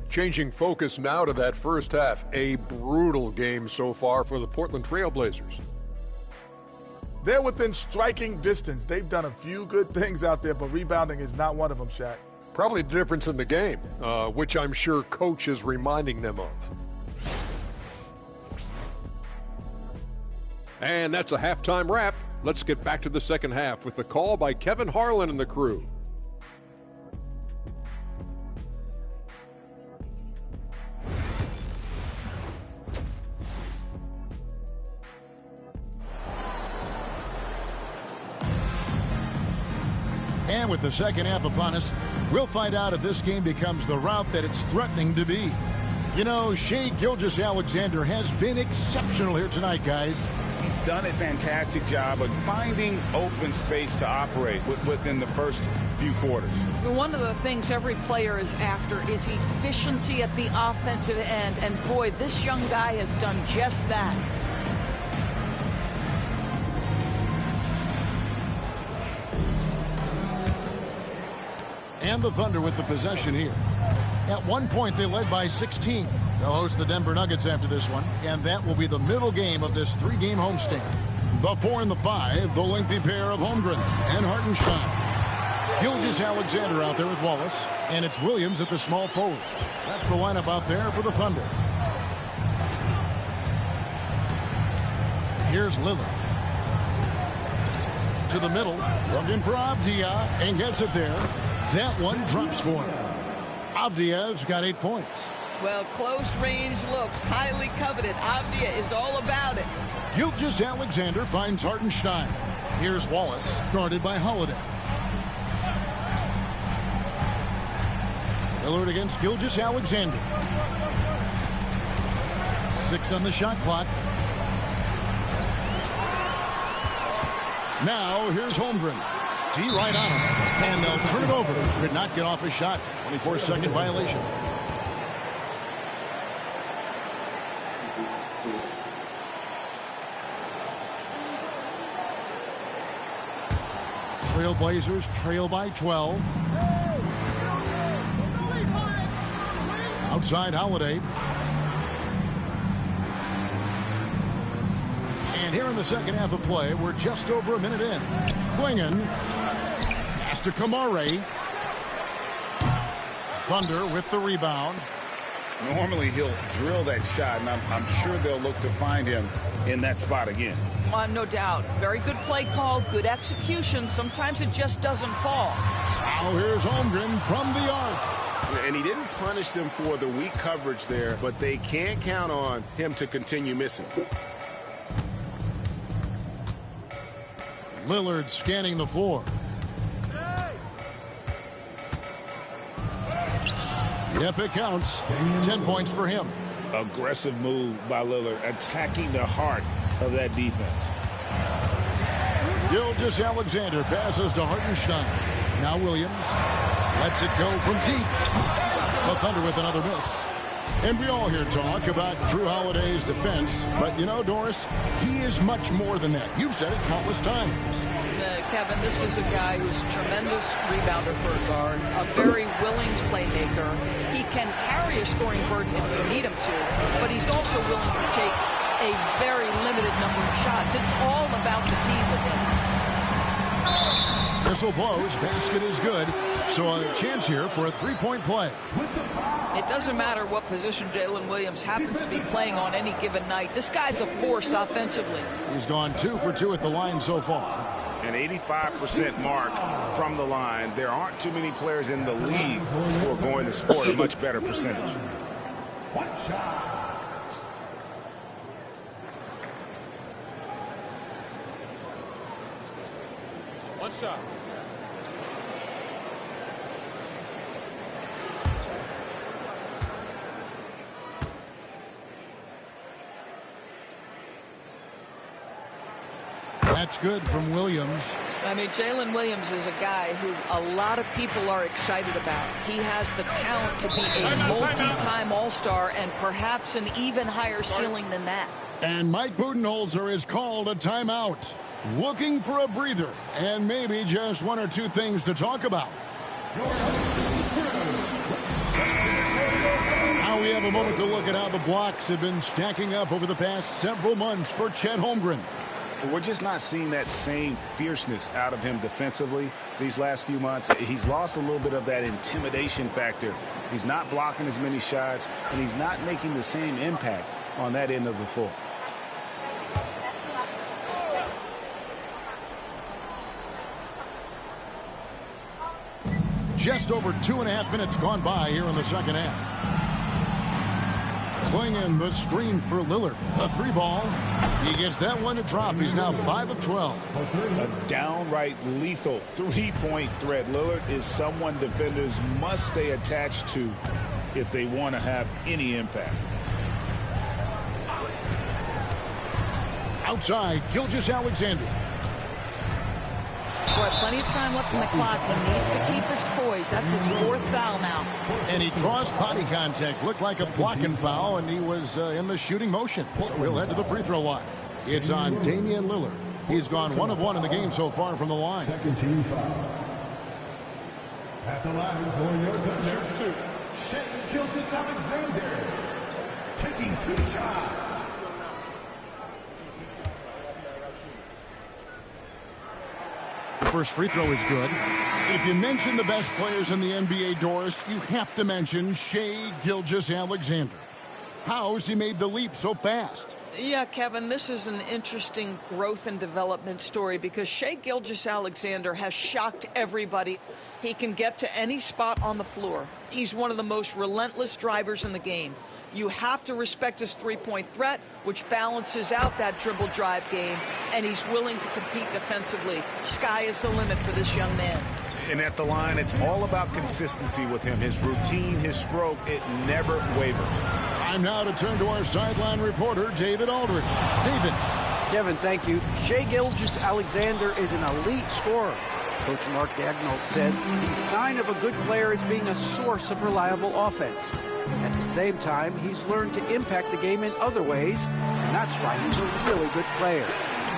Speaker 10: Changing focus now to that first half. A brutal game so far for the Portland Trail Blazers.
Speaker 11: They're within striking distance. They've done a few good things out there, but rebounding is not one of them, Shaq.
Speaker 10: Probably the difference in the game, which I'm sure Coach is reminding them of. And that's a halftime wrap. Let's get back to the second half with the call by Kevin Harlan and the crew.
Speaker 1: And with the second half upon us, we'll find out if this game becomes the route that it's threatening to be. You know, Shai Gilgeous-Alexander has been exceptional here tonight, guys.
Speaker 2: He's done a fantastic job of finding open space to operate within the first few quarters.
Speaker 3: One of the things every player is after is efficiency at the offensive end. And boy, this young guy has done just that.
Speaker 1: And the Thunder with the possession here. At one point, they led by 16. They'll host the Denver Nuggets after this one, and that will be the middle game of this 3-game homestand. The 4 and the 5, the lengthy pair of Holmgren and Hartenstein. Gilgeous-Alexander out there with Wallace, and it's Williams at the small forward. That's the lineup out there for the Thunder. Here's Lillard. To the middle, looking for Avdia, and gets it there. That one drops for him. Avdia's got 8 points.
Speaker 3: Well, close range looks, highly coveted. Avdia is all about it.
Speaker 1: Gilgeous-Alexander finds Hartenstein. Here's Wallace, guarded by Holiday. Lillard against Gilgeous-Alexander. 6 on the shot clock. Now, here's Holmgren. D right on him, and they'll turn it over. Could not get off his shot. 24-second violation. Trailblazers trail by 12. Outside Holiday. And here in the second half of play, we're just over a minute in. Klingon. Pass to Kamare. Thunder with the rebound.
Speaker 2: Normally he'll drill that shot, and I'm sure they'll look to find him in that spot again.
Speaker 3: No doubt. Very good play call, good execution. Sometimes it just doesn't fall.
Speaker 1: Now here's Holmgren from the arc.
Speaker 4: And he didn't punish them for the weak coverage there, but they can't count on him to continue missing.
Speaker 1: Lillard scanning the floor. Yep, it counts. 10 points for him.
Speaker 2: Aggressive move by Lillard, attacking the heart of that defense.
Speaker 1: Gilgeous-Alexander passes to Hartenstein. Now Williams lets it go from deep. The Thunder with another miss. And we all hear talk about Drew Holiday's defense, but you know, Doris, he is much more than that. You've said it countless times.
Speaker 3: Kevin, this is a guy who's a tremendous rebounder for a guard, a very willing playmaker. He can carry a scoring burden if you need him to, but he's also willing to take a very limited number of shots. It's all about the team with him.
Speaker 1: Whistle blows. Basket is good. So a chance here for a three-point play.
Speaker 3: It doesn't matter what position Jalen Williams happens to be playing on any given night. This guy's a force offensively.
Speaker 1: He's gone 2 for 2 at the line so far.
Speaker 4: An 85% mark from the line. There aren't too many players in the league who are going to score a much better percentage.
Speaker 12: One shot.
Speaker 8: One shot.
Speaker 1: That's good from Williams.
Speaker 3: I mean, Jalen Williams is a guy who a lot of people are excited about. He has the talent to be a multi-time All-Star and perhaps an even higher ceiling than that.
Speaker 1: And Mike Budenholzer has called a timeout. Looking for a breather and maybe just 1 or 2 things to talk about. Now we have a moment to look at how the blocks have been stacking up over the past several months for Chet Holmgren.
Speaker 4: We're just not seeing that same fierceness out of him defensively these last few months. He's lost a little bit of that intimidation factor. He's not blocking as many shots, and he's not making the same impact on that end of the floor.
Speaker 1: Just over 2.5 minutes gone by here in the second half. Clingan the screen for Lillard. A 3-ball. He gets that one to drop. He's now 5 of 12.
Speaker 2: A downright lethal 3-point threat. Lillard is someone defenders must stay attached to if they want to have any impact.
Speaker 1: Outside, Gilgeous-Alexander.
Speaker 3: Boy, plenty of time left in the clock. He needs to keep his poise. That's his 4th foul now.
Speaker 1: And he crossed body contact. Looked like a blocking foul, and he was in the shooting motion. So he'll head to the free throw line. It's on Damian Lillard. He's gone 1 of 1 in the game so far from the line.
Speaker 12: Second team foul. At the line for your Thunder, Shai Gilgeous-Alexander taking 2 shots.
Speaker 1: The first free throw is good. If you mention the best players in the NBA, Doris, you have to mention Shai Gilgeous-Alexander. How has he made the leap so fast?
Speaker 3: Yeah, Kevin, this is an interesting growth and development story because Shai Gilgeous-Alexander has shocked everybody. He can get to any spot on the floor. He's one of the most relentless drivers in the game. You have to respect his 3-point threat, which balances out that dribble drive game, and he's willing to compete defensively. Sky is the limit for this young man.
Speaker 4: And at the line, it's all about consistency with him. His routine, his stroke, it never wavers.
Speaker 1: Time now to turn to our sideline reporter, David Aldridge. David.
Speaker 5: Kevin, thank you. Shai Gilgeous-Alexander is an elite scorer. Coach Mark Daigneault said the sign of a good player is being a source of reliable offense. At the same time, he's learned to impact the game in other ways, and that's why he's a really good player.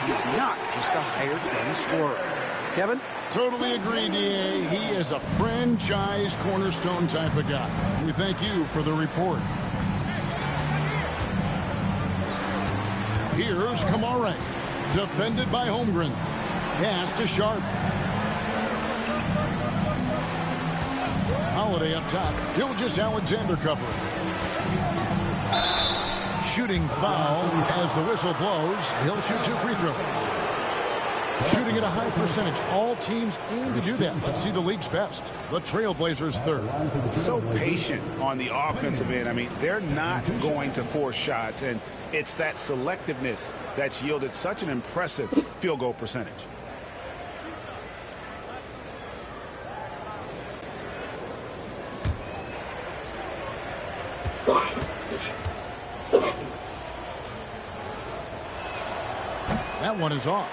Speaker 5: He's not just a hired-gun scorer. Kevin?
Speaker 1: Totally agree, D.A. He is a franchise cornerstone type of guy. We thank you for the report. Here's Kamara, defended by Holmgren. Pass to Sharp. Holiday up top. Gilgeous-Alexander covering. Shooting foul as the whistle blows. He'll shoot 2 free throws. Shooting at a high percentage. All teams aim to do that. Let's see the league's best. The Trailblazers 3rd.
Speaker 4: So patient on the offensive end. I mean, they're not going to force shots, and it's that selectiveness that's yielded such an impressive field goal percentage.
Speaker 1: That one is off.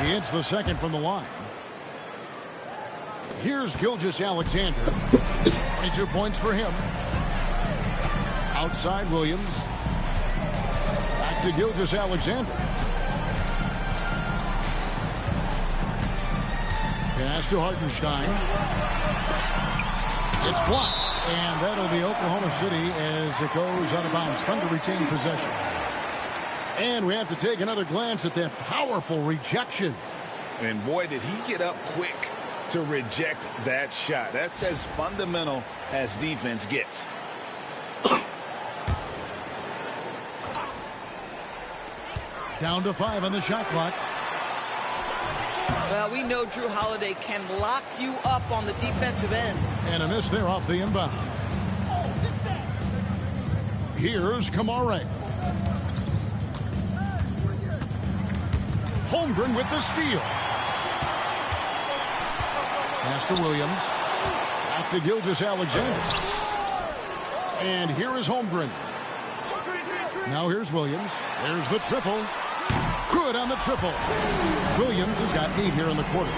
Speaker 1: He hits the second from the line. Here's Gilgeous-Alexander. 22 points for him. Outside Williams. to Gilgeous-Alexander. Pass to Hartenstein. It's blocked, and that'll be Oklahoma City as it goes out of bounds. Thunder retain possession. And we have to take another glance at that powerful rejection.
Speaker 2: And boy, did he get up quick to reject that shot. That's as fundamental as defense gets.
Speaker 1: Down to 5 on the shot clock.
Speaker 3: Well, we know Drew Holiday can lock you up on the defensive end.
Speaker 1: And a miss there off the inbound. Here's Kamare. Holmgren with the steal. Pass to Williams. Back to Gilgeous-Alexander. And here is Holmgren. Now here's Williams. There's the triple. Good on the triple. Williams has got 8 here in the quarter.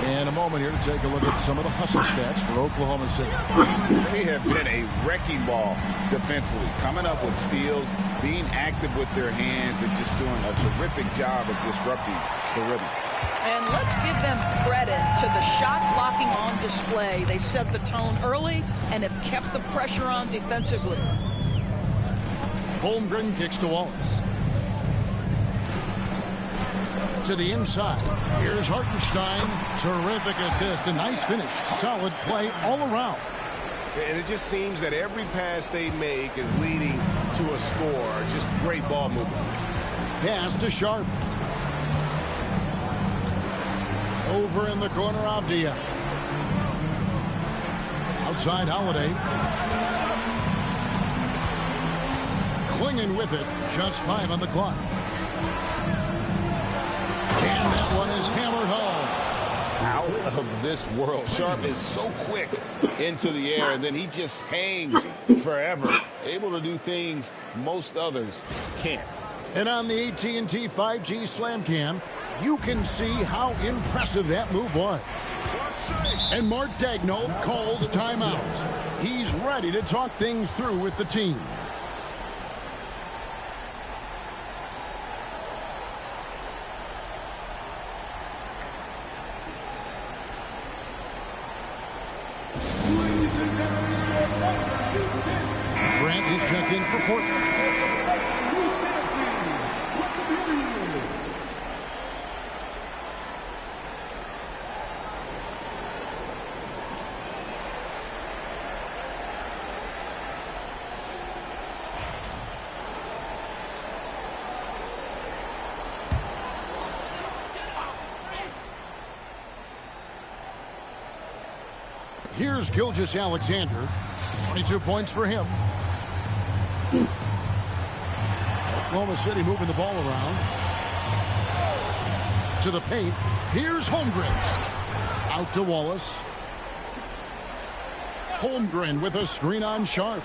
Speaker 1: And a moment here to take a look at some of the hustle stats for Oklahoma City.
Speaker 2: They have been a wrecking ball defensively, coming up with steals, being active with their hands, and just doing a terrific job of disrupting the rhythm.
Speaker 3: And let's give them credit to the shot blocking on display. They set the tone early and have kept the pressure on defensively.
Speaker 1: Holmgren kicks to Wallace. To the inside. Here's Hartenstein. Terrific assist. A nice finish. Solid play all around.
Speaker 13: And it just seems that every pass they make is leading to a score. Just great ball movement.
Speaker 1: Pass to Sharp. Over in the corner, Avdia. Outside Holiday. Clinging with it. Just 5 on the clock. And that one is hammered home.
Speaker 2: Out of this world. Sharp is so quick into the air, and then he just hangs forever. Able to do things most others can't.
Speaker 1: And on the AT&T 5G Slam Cam, you can see how impressive that move was. And Mark Daigneault calls timeout. He's ready to talk things through with the team. Grant is checked in for Portland. Here's Gilgeous-Alexander. 22 points for him. Oklahoma City moving the ball around. To the paint. Here's Holmgren. Out to Wallace. Holmgren with a screen on Sharp.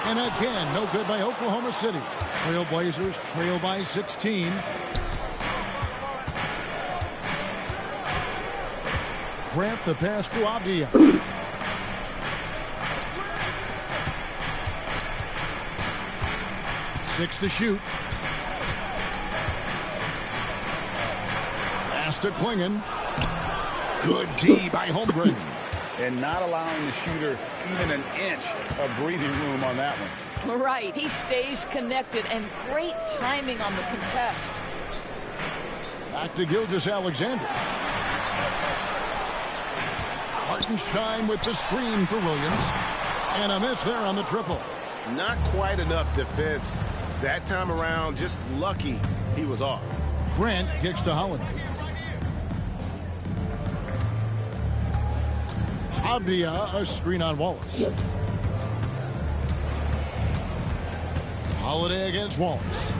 Speaker 1: And again, no good by Oklahoma City. Trailblazers trail by 16. Grant the pass to Avdia. 6 to shoot. Pass to Klingon. Good D by Holmgren.
Speaker 2: And not allowing the shooter even an inch of breathing room on that one.
Speaker 3: Right. He stays connected, and great timing on the contest.
Speaker 1: Back to Gilgeous-Alexander. Hartenstein with the screen for Williams. And a miss there on the triple.
Speaker 13: Not quite enough defense that time around. Just lucky he was off.
Speaker 1: Grant kicks to Holiday. Avdia, a screen on Wallace. Holiday against Wallace.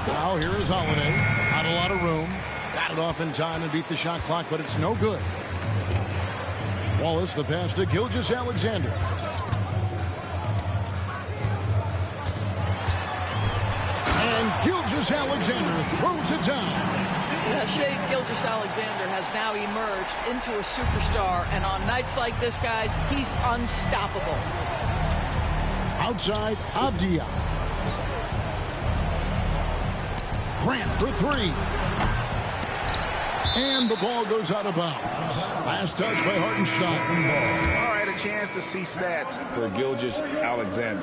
Speaker 1: Now here is Holiday. Not a lot of room. Got it off in time and beat the shot clock, but it's no good. Wallace, the pass to Gilgeous-Alexander. And Gilgeous-Alexander throws it down.
Speaker 3: Shea Gilgeous-Alexander has now emerged into a superstar, and on nights like this, guys, he's unstoppable.
Speaker 1: Outside, Avdia. Grant for three. And the ball goes out of bounds. Last touch by Hartenstein.
Speaker 4: All right, a chance to see stats for Gilgeous-Alexander.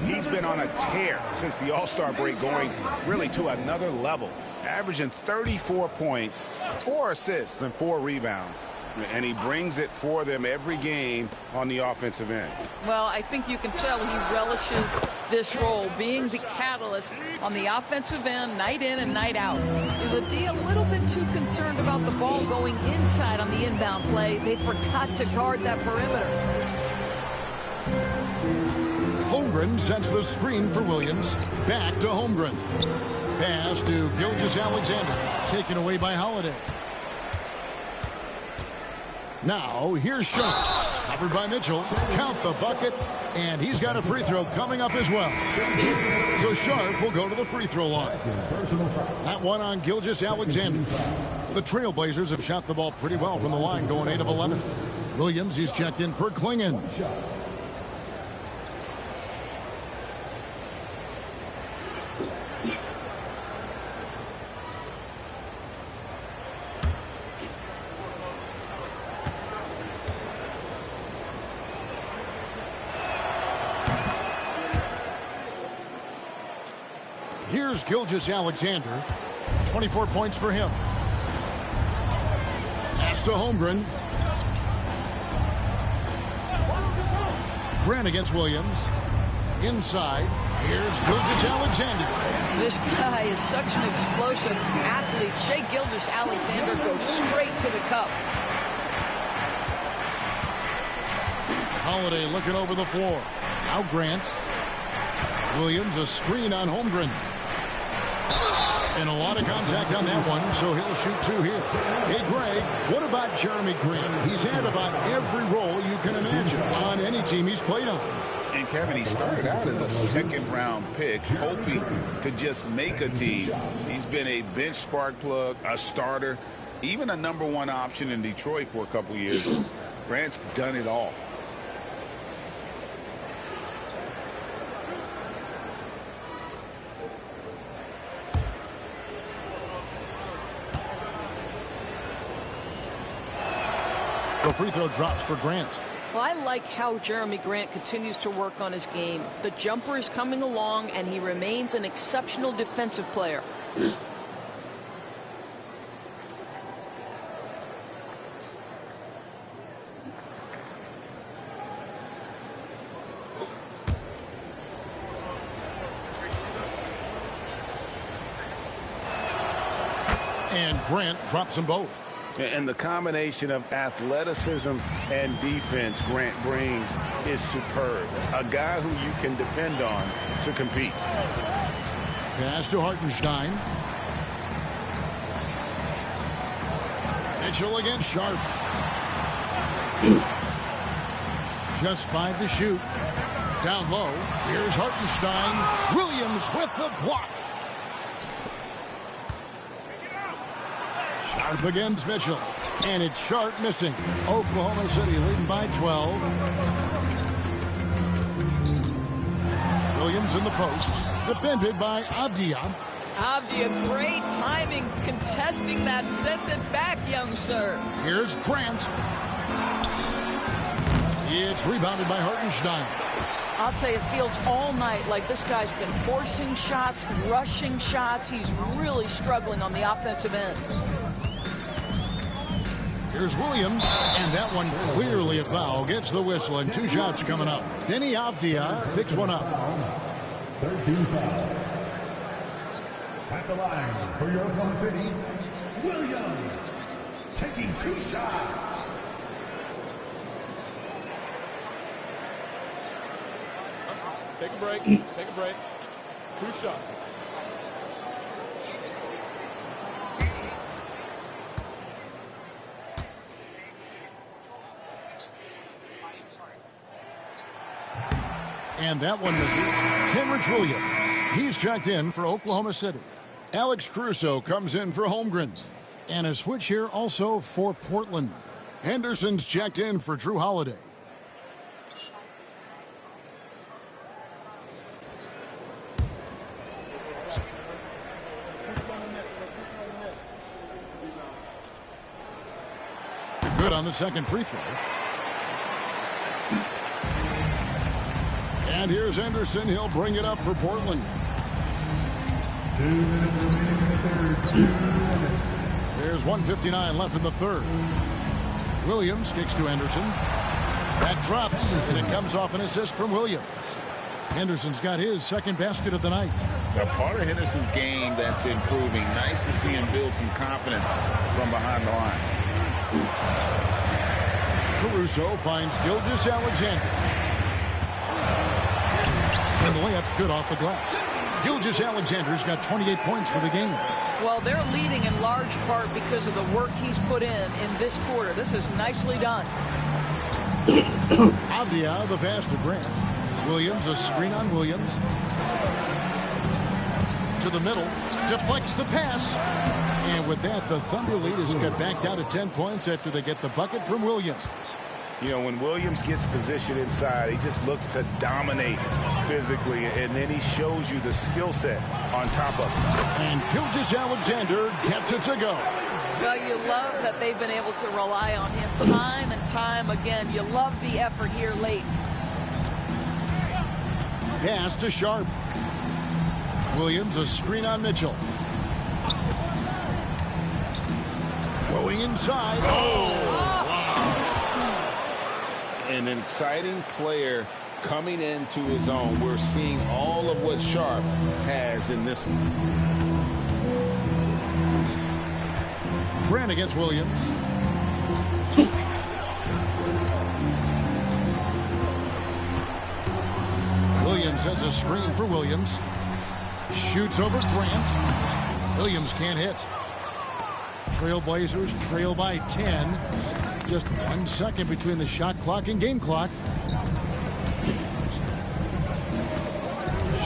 Speaker 4: He's been on a tear since the All-Star break, going really to another level. Averaging 34 points, 4 assists, and 4 rebounds. And he brings it for them every game on the offensive end.
Speaker 3: Well, I think you can tell he relishes this role, being the catalyst on the offensive end, night in and night out. The D a little bit too concerned about the ball going inside on the inbound play. They forgot to guard that perimeter.
Speaker 1: Holmgren sets the screen for Williams. Back to Holmgren. Pass to Gilgeous-Alexander. Taken away by Holiday. Now, here's Sharp. Covered by Mitchell. Count the bucket. And he's got a free throw coming up as well. So Sharp will go to the free throw line. That one on Gilgeous-Alexander. The Trailblazers have shot the ball pretty well from the line, going 8 of 11. Williams, he's checked in for Klingon. Here's Gilgeous-Alexander. 24 points for him. Pass to Holmgren. Grant against Williams. Inside. Here's Gilgeous-Alexander.
Speaker 3: This guy is such an explosive athlete. Shai Gilgeous-Alexander goes straight to the cup.
Speaker 1: Holiday looking over the floor. Now Grant. Williams, a screen on Holmgren. And a lot of contact on that one, so he'll shoot 2 here. Hey, Greg, what about Jeremy Grant? He's had about every role you can imagine on any team he's played on.
Speaker 4: And, Kevin, he started out as a second-round pick, hoping to just make a team. He's been a bench spark plug, a starter, even a #1 option in Detroit for a couple years. Grant's done it all.
Speaker 1: The free throw drops for Grant.
Speaker 3: Well, I like how Jeremy Grant continues to work on his game. The jumper is coming along, and he remains an exceptional defensive player.
Speaker 1: And Grant drops them both.
Speaker 4: And the combination of athleticism and defense Grant brings is superb. A guy who you can depend on to compete.
Speaker 1: Pass to Hartenstein. Mitchell against Sharp. Just 5 to shoot. Down low. Here's Hartenstein. Williams with the block. Sharp against Mitchell. And it's Sharp missing. Oklahoma City leading by 12. Williams in the post. Defended by Avdia.
Speaker 3: Avdia, great timing, contesting that. Send it back, young sir.
Speaker 1: Here's Grant. It's rebounded by Hartenstein.
Speaker 3: I'll tell you, it feels all night like this guy's been forcing shots, rushing shots. He's really struggling on the offensive end.
Speaker 1: Here's Williams, and that one clearly a foul. Gets the whistle, and 2 shots coming up. Denny Avdia picks one up.
Speaker 12: 13 fouls. At the line for your Oklahoma City, Williams taking 2 shots.
Speaker 8: Take a break. Take a break. 2 shots.
Speaker 1: And that one misses. Kenrich Williams. He's checked in for Oklahoma City. Alex Caruso comes in for Holmgren. And a switch here also for Portland. Henderson's checked in for Drew Holiday. Good on the second free throw. And here's Anderson. He'll bring it up for Portland.
Speaker 12: 2 minutes remaining in the third. 2 minutes.
Speaker 1: There's 1:59 left in the third. Williams kicks to Anderson. That drops, and it comes off an assist from Williams. Henderson's got his second basket of the night.
Speaker 2: A part of Henderson's game that's improving. Nice to see him build some confidence from behind the line.
Speaker 1: Caruso finds Gilgeous-Alexander. And the layup's good off the glass. Gilgeous-Alexander's got 28 points for the game.
Speaker 3: Well, they're leading in large part because of the work he's put in this quarter. This is nicely done.
Speaker 1: Avdia, the pass to Grant. Williams, a screen on Williams. To the middle. Deflects the pass. And with that, the Thunder lead is cut back down to 10 points after they get the bucket from Williams.
Speaker 2: You know, when Williams gets positioned inside, he just looks to dominate physically, and then he shows you the skill set on top of it.
Speaker 1: And Gilgeous-Alexander gets it to go.
Speaker 3: Well, you love that they've been able to rely on him time and time again. You love the effort here late.
Speaker 1: Pass to Sharp. Williams, a screen on Mitchell. Going inside.
Speaker 2: An exciting player coming into his own. We're seeing all of what Sharp has in this one.
Speaker 1: Grant against Williams. Williams sets a screen for Williams. Shoots over Grant. Williams can't hit. Trailblazers trail by 10. Just 1 second between the shot clock and game clock.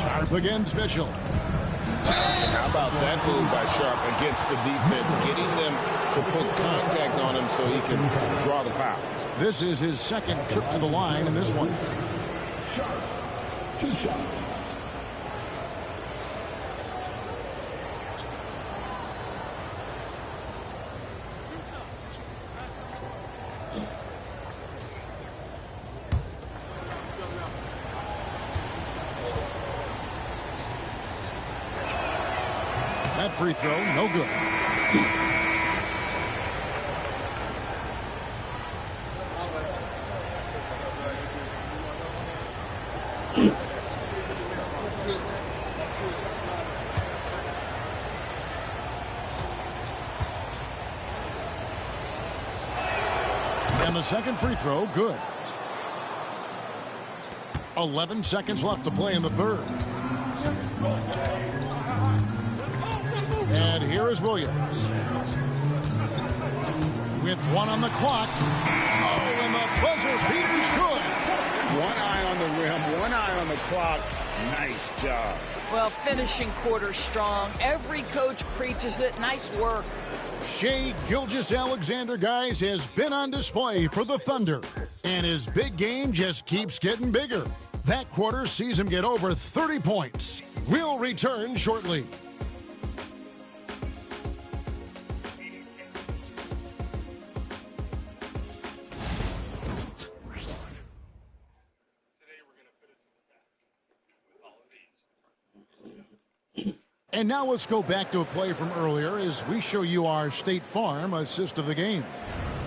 Speaker 1: Sharp against Mitchell.
Speaker 2: How about that move by Sharp against the defense, getting them to put contact on him so he can draw the foul.
Speaker 1: This is his second trip to the line in this one.
Speaker 12: Sharp. 2 shots.
Speaker 1: That free throw, no good. And the second free throw, good. 11 seconds left to play in the third. And here is Williams. With 1 on the clock. Oh, and the buzzer beater's good.
Speaker 2: 1 eye on the rim, 1 eye on the clock. Nice job.
Speaker 3: Well, finishing quarter strong. Every coach preaches it. Nice work.
Speaker 1: Shai Gilgeous-Alexander, guys, has been on display for the Thunder. And his big game just keeps getting bigger. That quarter sees him get over 30 points. We'll return shortly. And now let's go back to a play from earlier as we show you our State Farm assist of the game.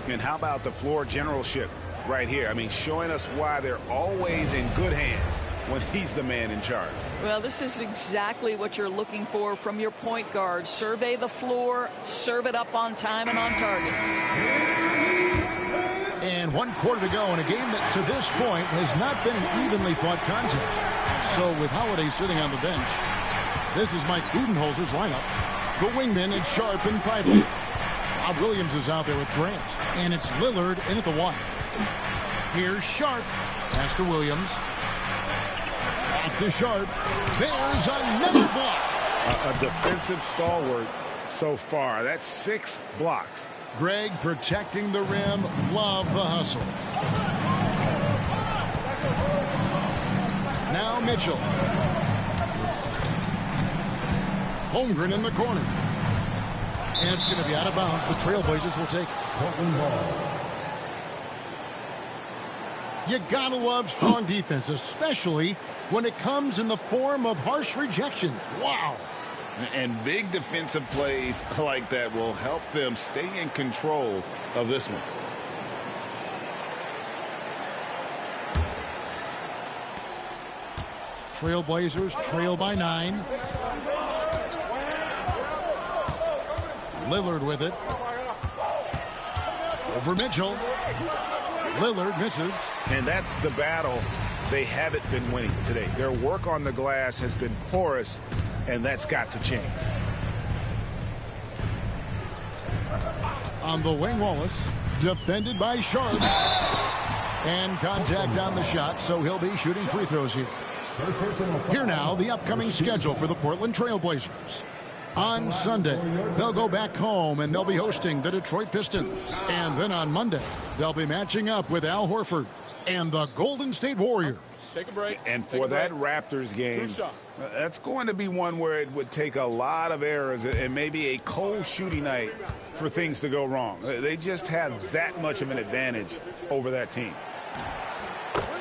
Speaker 4: And how about the floor generalship right here? I mean, showing us why they're always in good hands when he's the man in charge.
Speaker 3: Well, this is exactly what you're looking for from your point guard. Survey the floor, serve it up on time and on target.
Speaker 1: And 1 quarter to go in a game that to this point has not been an evenly fought contest. So with Holiday sitting on the bench, this is Mike Budenholzer's lineup. The wingmen at Sharp and Thibault. Bob Williams is out there with Grant. And it's Lillard in at the 1. Here's Sharp. Pass to Williams. Back to Sharp. There's another block.
Speaker 2: A defensive stalwart so far. That's 6 blocks.
Speaker 1: Greg protecting the rim. Love the hustle. Now Mitchell. Holmgren in the corner. And it's going to be out of bounds. The Trailblazers will take it.
Speaker 12: Portland ball.
Speaker 1: You gotta love strong defense, especially when it comes in the form of harsh rejections. Wow.
Speaker 2: And big defensive plays like that will help them stay in control of this one.
Speaker 1: Trailblazers trail by 9. Lillard with it. Over Mitchell. Lillard misses.
Speaker 4: And that's the battle they haven't been winning today. Their work on the glass has been porous, and that's got to change.
Speaker 1: On the wing, Wallace. Defended by Sharp. And contact on the shot, so he'll be shooting free throws here. Here now, the upcoming schedule for the Portland Trailblazers. On Sunday, they'll go back home and they'll be hosting the Detroit Pistons. And then on Monday, they'll be matching up with Al Horford and the Golden State Warriors.
Speaker 8: Take a break.
Speaker 4: And for that Raptors game, that's going to be one where it would take a lot of errors and maybe a cold shooting night for things to go wrong. They just have that much of an advantage over that team.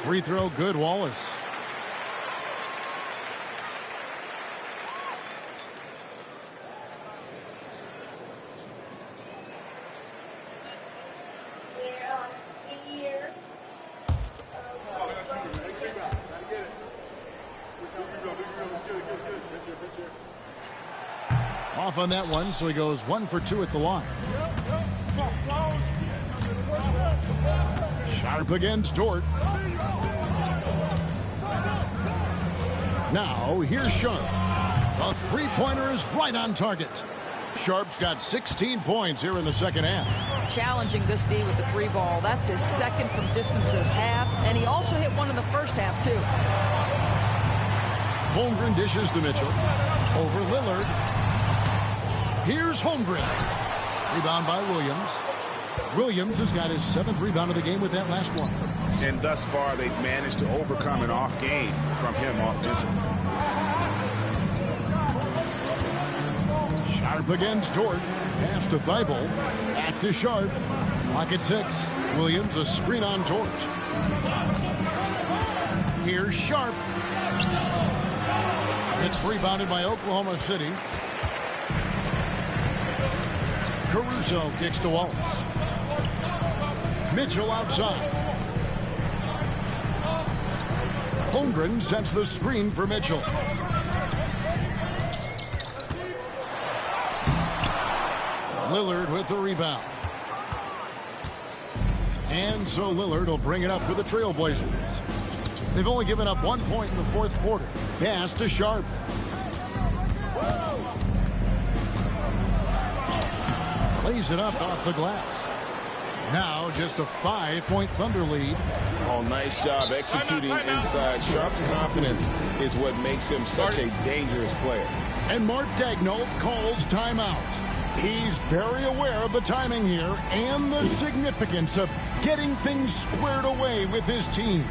Speaker 1: Free throw good, Wallace. Off on that one, so he goes 1 for 2 at the line. Sharp against Dort. Now, here's Sharp. The three-pointer is right on target. Sharp's got 16 points here in the second half.
Speaker 3: Challenging this D with the 3-ball. That's his second from distance this half, and he also hit one in the first half, too.
Speaker 1: Holmgren dishes to Mitchell. Over Lillard. Here's Holmgren. Rebound by Williams. Williams has got his 7th rebound of the game with that last one.
Speaker 4: And thus far, they've managed to overcome an off game from him offensively.
Speaker 1: Sharp against Dort. Pass to Thibault. Back to Sharp. Clock at 6. Williams a screen on Dort. Here's Sharp. It's rebounded by Oklahoma City. Caruso kicks to Wallace. Mitchell outside. Holmgren sets the screen for Mitchell. Lillard with the rebound. And so Lillard will bring it up for the Trailblazers. They've only given up 1 point in the fourth quarter. Pass to Sharp. Plays it up off the glass. Now just a 5-point Thunder lead.
Speaker 2: Oh, nice job executing inside. Sharp's confidence is what makes him such a dangerous player.
Speaker 1: And Mark Daigneault calls timeout. He's very aware of the timing here and the significance of getting things squared away with his team.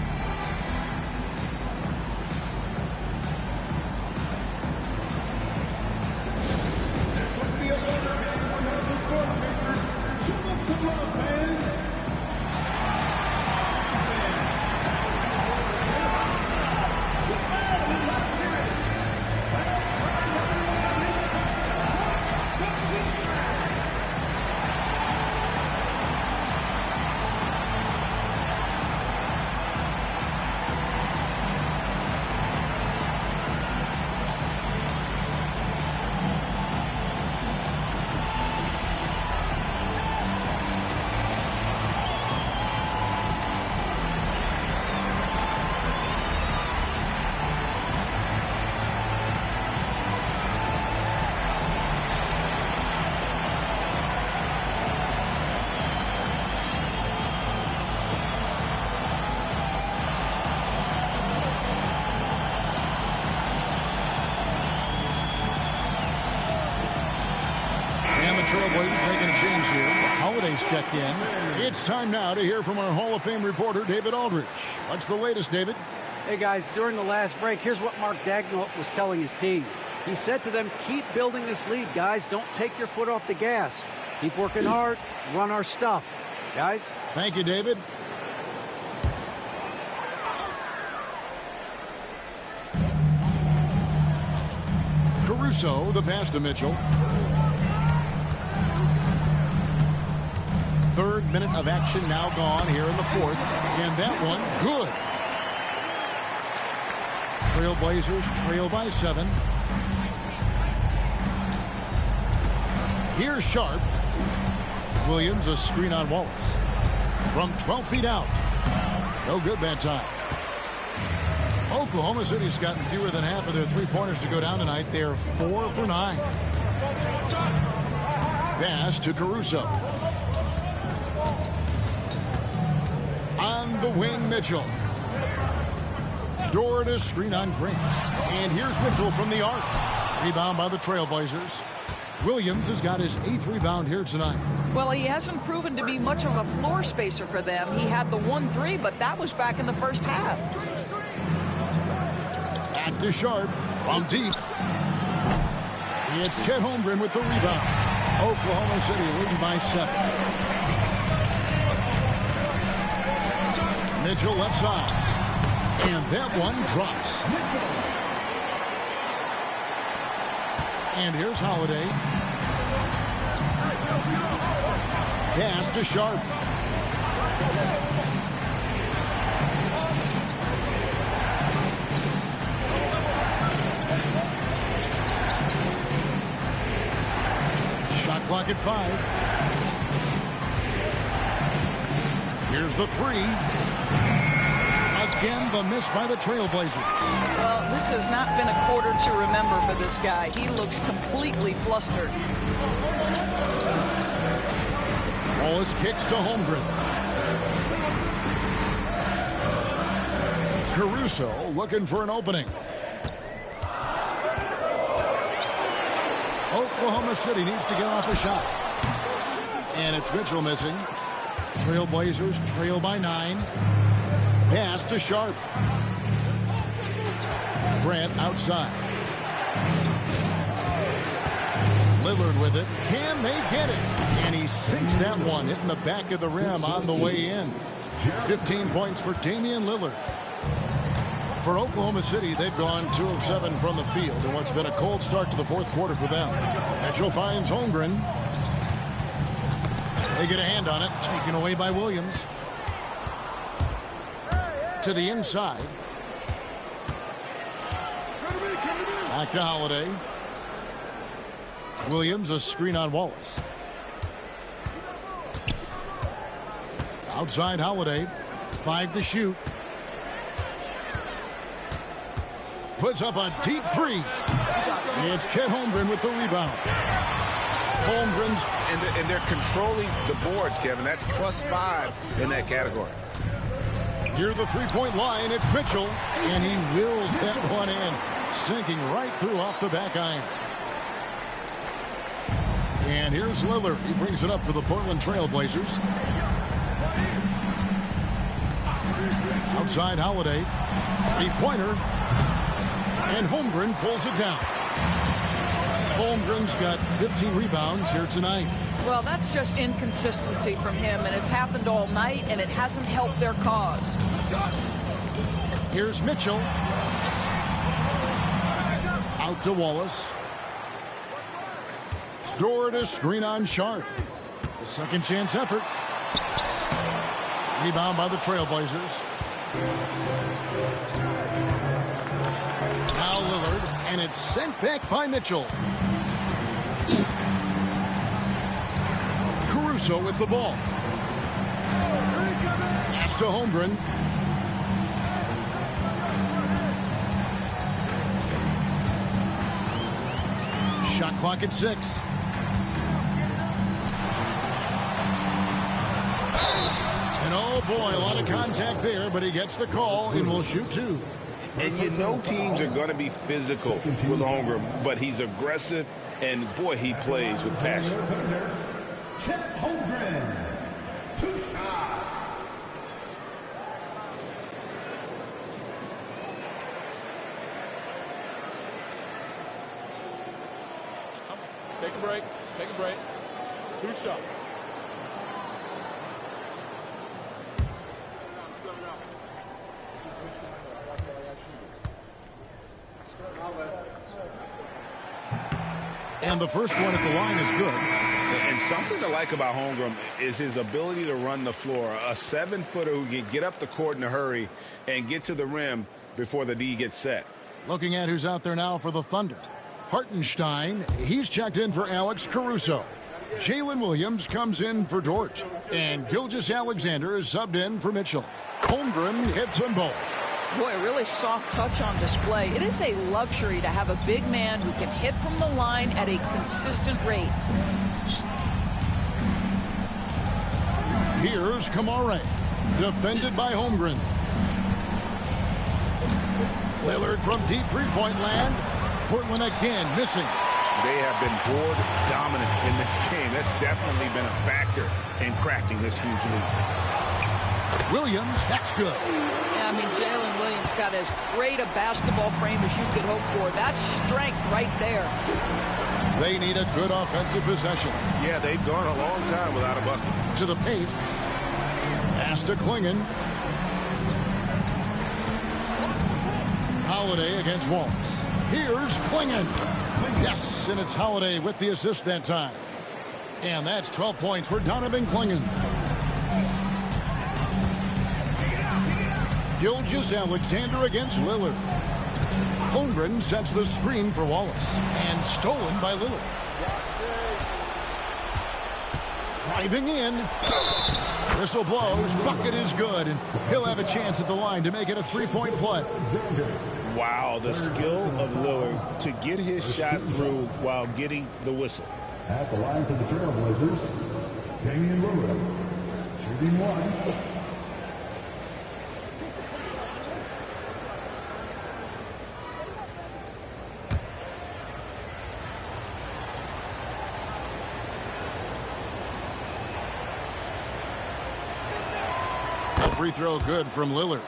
Speaker 1: Trailblazers making a change here. Holiday's checked in. It's time now to hear from our Hall of Fame reporter, David Aldridge. What's the latest, David?
Speaker 5: Hey, guys, during the last break, here's what Mark Daigneault was telling his team. He said to them, keep building this lead, guys. Don't take your foot off the gas. Keep working hard. Run our stuff. Guys?
Speaker 1: Thank you, David. Caruso, the pass to Mitchell. Third minute of action now gone here in the fourth. And that one, good. Trailblazers trail by 7. Here's Sharp. Williams, a screen on Wallace. From 12 feet out. No good that time. Oklahoma City's gotten fewer than half of their three-pointers to go down tonight. They're 4 for 9. Pass to Caruso. On the wing, Mitchell. Door to screen on Grant. And here's Mitchell from the arc. Rebound by the Trailblazers. Williams has got his 8th rebound here tonight.
Speaker 3: Well, he hasn't proven to be much of a floor spacer for them. He had the 1-3, but that was back in the first half.
Speaker 1: Back to Sharp from deep. It's Chet Holmgren with the rebound. Oklahoma City leading by 7. Mitchell left side. And that one drops. And here's Holiday. Pass to Sharp. Shot clock at 5. Here's the 3. Again, the miss by the Trailblazers.
Speaker 3: Well, this has not been a quarter to remember for this guy. He looks completely flustered.
Speaker 1: Wallace kicks to Holmgren. Caruso looking for an opening. Oklahoma City needs to get off a shot. And it's Mitchell missing. Trailblazers trail by 9. Pass to Sharp. Grant outside. Lillard with it. Can they get it? And he sinks that one, hitting the back of the rim on the way in. 15 points for Damian Lillard. For Oklahoma City, they've gone 2 of 7 from the field in what's been a cold start to the fourth quarter for them. Mitchell finds Holmgren. They get a hand on it, taken away by Williams. To the inside. Back to Holiday. Williams, a screen on Wallace. Outside Holiday. 5 to shoot. Puts up a deep 3. It's Chet Holmgren with the rebound. Holmgren's.
Speaker 4: And they're controlling the boards, Kevin. That's +5 in that category.
Speaker 1: Near the three-point line, it's Mitchell. And he wills that one in. Sinking right through off the back iron. And here's Lillard. He brings it up for the Portland Trailblazers. Outside Holiday. 3-pointer. And Holmgren pulls it down. Holmgren's got 15 rebounds here tonight.
Speaker 3: Well, that's just inconsistency from him, and it's happened all night, and it hasn't helped their cause.
Speaker 1: Here's Mitchell. Out to Wallace. Door to screen on Sharp. A second chance effort. Rebound by the Trailblazers. Now Lillard, and it's sent back by Mitchell. Caruso with the ball. Pass to Holmgren. Shot clock at 6. And oh boy, a lot of contact there, but he gets the call and will shoot 2.
Speaker 4: And you know teams are going to be physical with Holmgren, but he's aggressive, and boy, he plays with passion.
Speaker 12: Chet Holmgren, 2 shots.
Speaker 8: Take a break. Take a break. 2 shots.
Speaker 1: And the first one at the line is good.
Speaker 2: And something to like about Holmgren is his ability to run the floor. A 7-footer who can get up the court in a hurry and get to the rim before the D gets set.
Speaker 1: Looking at who's out there now for the Thunder. Hartenstein, he's checked in for Alex Caruso. Jalen Williams comes in for Dort. And Gilgeous-Alexander is subbed in for Mitchell. Holmgren hits them both.
Speaker 3: Boy, a really soft touch on display. It is a luxury to have a big man who can hit from the line at a consistent rate.
Speaker 1: Here's Kamare, defended by Holmgren. Lillard from deep three-point land. Portland again missing.
Speaker 2: They have been board dominant in this game. That's definitely been a factor in crafting this huge lead.
Speaker 1: Williams, that's good.
Speaker 3: Yeah, I mean, Jalen Williams got as great a basketball frame as you could hope for. That's strength right there.
Speaker 1: They need a good offensive possession.
Speaker 13: Yeah, they've gone a long time without a bucket.
Speaker 1: To the paint. Pass to Klingon. Holiday against Wallace. Here's Klingon. Yes, and it's Holiday with the assist that time. And that's 12 points for Donovan Klingon. Gilgeous-Alexander against Lillard. Holmgren sets the screen for Wallace. And stolen by Lillard. Driving in. Whistle blows. Bucket is good. And he'll have a chance at the line to make it a three-point play.
Speaker 2: Wow, the skill of Lillard to get his shot through while getting the whistle.
Speaker 12: At the line for the Trailblazers, Damian Lillard, shooting one.
Speaker 1: Free throw good from Lillard.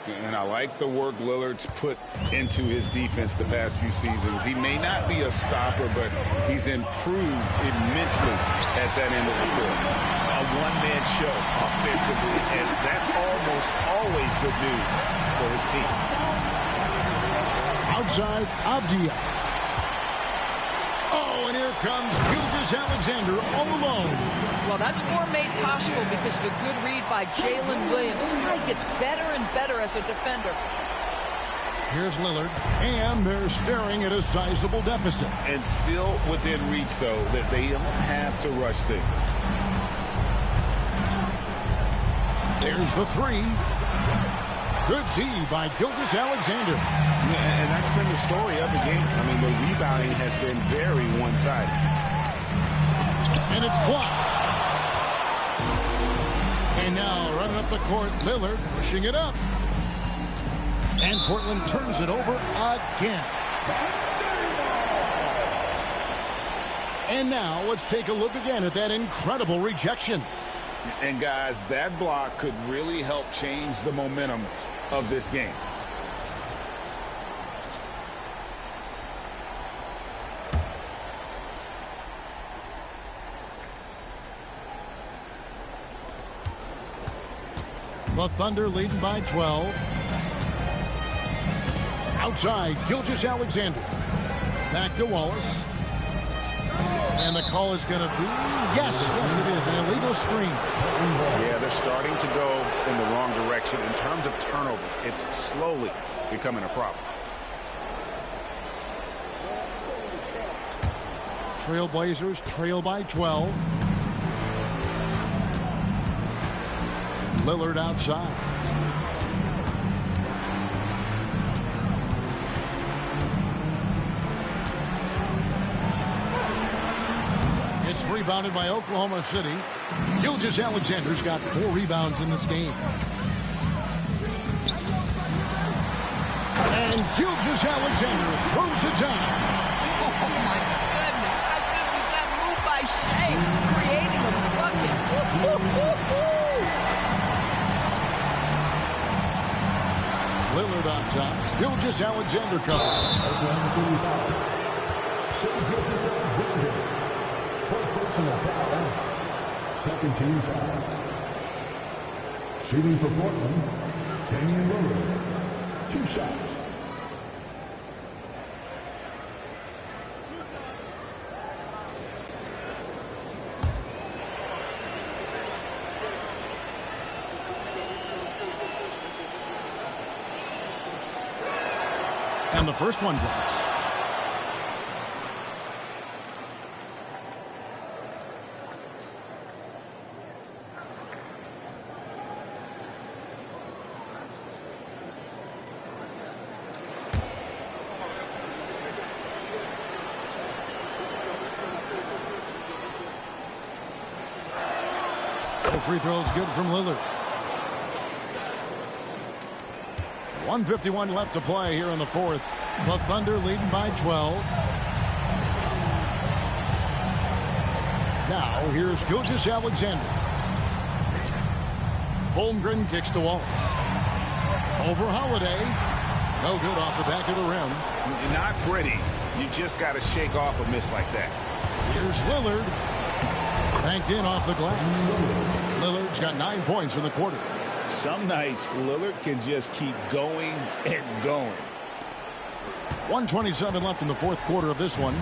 Speaker 2: And I like the work Lillard's put into his defense the past few seasons. He may not be a stopper, but he's improved immensely at that end of the floor. A one-man show offensively, and that's almost always good news for his team.
Speaker 1: Outside, Avdia. Oh, and here comes Gilgeous-Alexander all alone.
Speaker 3: Well, that score made possible because of a good read by Jalen Williams. This guy gets better and better as a defender.
Speaker 1: Here's Lillard, and they're staring at a sizable deficit.
Speaker 2: And still within reach, though, that they don't have to rush things.
Speaker 1: There's the three. Good D by Gilgeous-Alexander.
Speaker 2: Yeah, and that's been the story of the game. I mean, the rebounding has been very one-sided.
Speaker 1: And it's blocked. And now running up the court, Lillard pushing it up. And Portland turns it over again. And now let's take a look again at that incredible rejection.
Speaker 2: And guys, that block could really help change the momentum of this game.
Speaker 1: The Thunder leading by 12. Outside, Gilgeous-Alexander. Back to Wallace. And the call is going to be, yes, it is, an illegal screen.
Speaker 2: Yeah, they're starting to go in the wrong direction in terms of turnovers. It's slowly becoming a problem.
Speaker 1: Trailblazers trail by 12. Lillard outside. It's rebounded by Oklahoma City. Gilgeous-Alexander's got 4 rebounds in this game. And Gilgeous-Alexander throws it down.
Speaker 3: Oh, my goodness. How good was that move by Shea, creating a bucket.
Speaker 1: Lillard on top. Gilgeous-Alexander comes.
Speaker 12: Gilgeous-Alexander. Personal foul. Second team foul. Shooting for Portland, Damian Lillard. 2 shots.
Speaker 1: And the first one drops. The free throw is good from Lillard. 1:51 left to play here in the fourth. The Thunder leading by 12. Now here's Gilgeous-Alexander. Holmgren kicks to Wallace. Over Holiday. No good off the back of the rim.
Speaker 4: Not pretty. You just got to shake off a miss like that.
Speaker 1: Here's Lillard. Banked in off the glass. Lillard's got 9 points in the quarter.
Speaker 2: Some nights, Lillard can just keep going and going.
Speaker 1: 1:27 left in the fourth quarter of this one.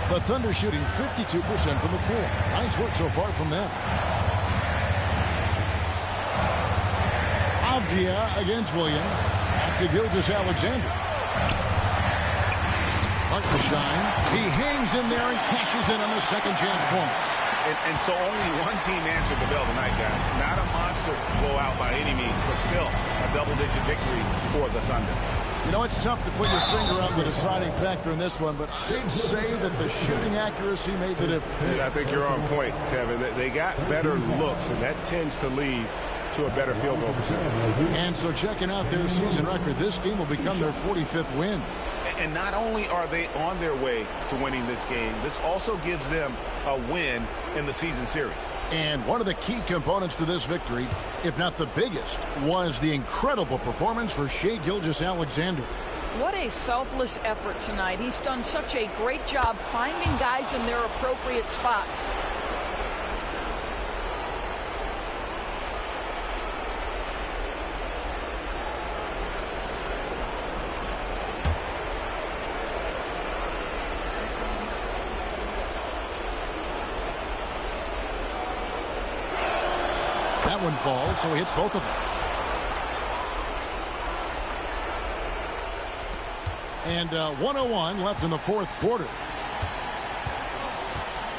Speaker 1: The Thunder shooting 52% from the floor. Nice work so far from them. Avdia against Williams. Back to Gilgeous-Alexander. Hartenstein. He hangs in there and cashes in on the second chance points.
Speaker 4: And so only one team answered the bell tonight, guys. Not a monster blowout by any means, but still a double-digit victory for the Thunder.
Speaker 1: You know, it's tough to put your finger on the deciding factor in this one, but I'd say that the shooting accuracy made the difference.
Speaker 13: I think you're on point, Kevin. They got better looks, and that tends to lead to a better field goal percentage.
Speaker 1: And so checking out their season record, this game will become their 45th win.
Speaker 4: And not only are they on their way to winning this game, this also gives them a win in the season series.
Speaker 1: And one of the key components to this victory, if not the biggest, was the incredible performance for Shai Gilgeous-Alexander.
Speaker 3: What a selfless effort tonight. He's done such a great job finding guys in their appropriate spots.
Speaker 1: That one falls, so he hits both of them. And 1:01 left in the fourth quarter.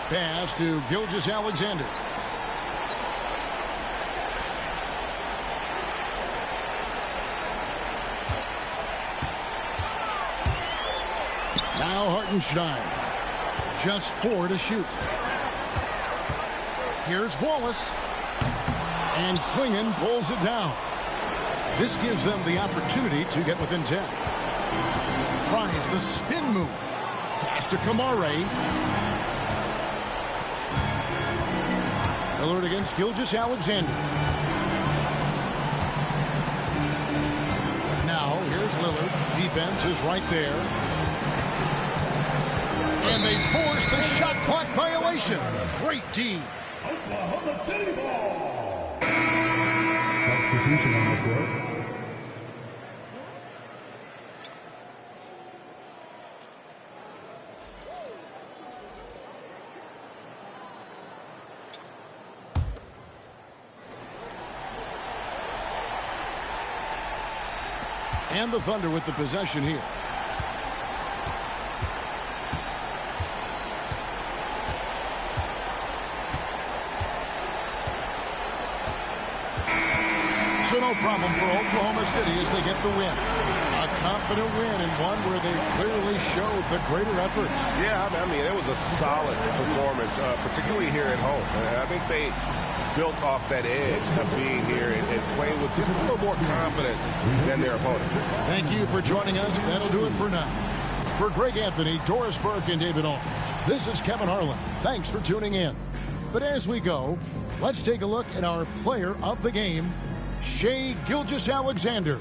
Speaker 1: Pass to Gilgeous-Alexander. Now Hartenstein. Just 4 to shoot. Here's Wallace. And Klingon pulls it down. This gives them the opportunity to get within 10. Tries the spin move. Pass to Kamare. Lillard against Gilgeous-Alexander. Now here's Lillard. Defense is right there. And they force the shot clock violation. Great D.
Speaker 12: Oklahoma City ball. Substitution on the court.
Speaker 1: And the Thunder with the possession here. So no problem for Oklahoma City as they get the win. A confident win and one where they clearly showed the greater effort.
Speaker 13: Yeah, I mean, it was a solid performance, particularly here at home. And I think they built off that edge of being here and playing with just a little more confidence than their opponent.
Speaker 1: Thank you for joining us. That'll do it for now. For Greg Anthony, Doris Burke, and David Aldridge, this is Kevin Harlan. Thanks for tuning in. But as we go, let's take a look at our player of the game, Shai Gilgeous-Alexander.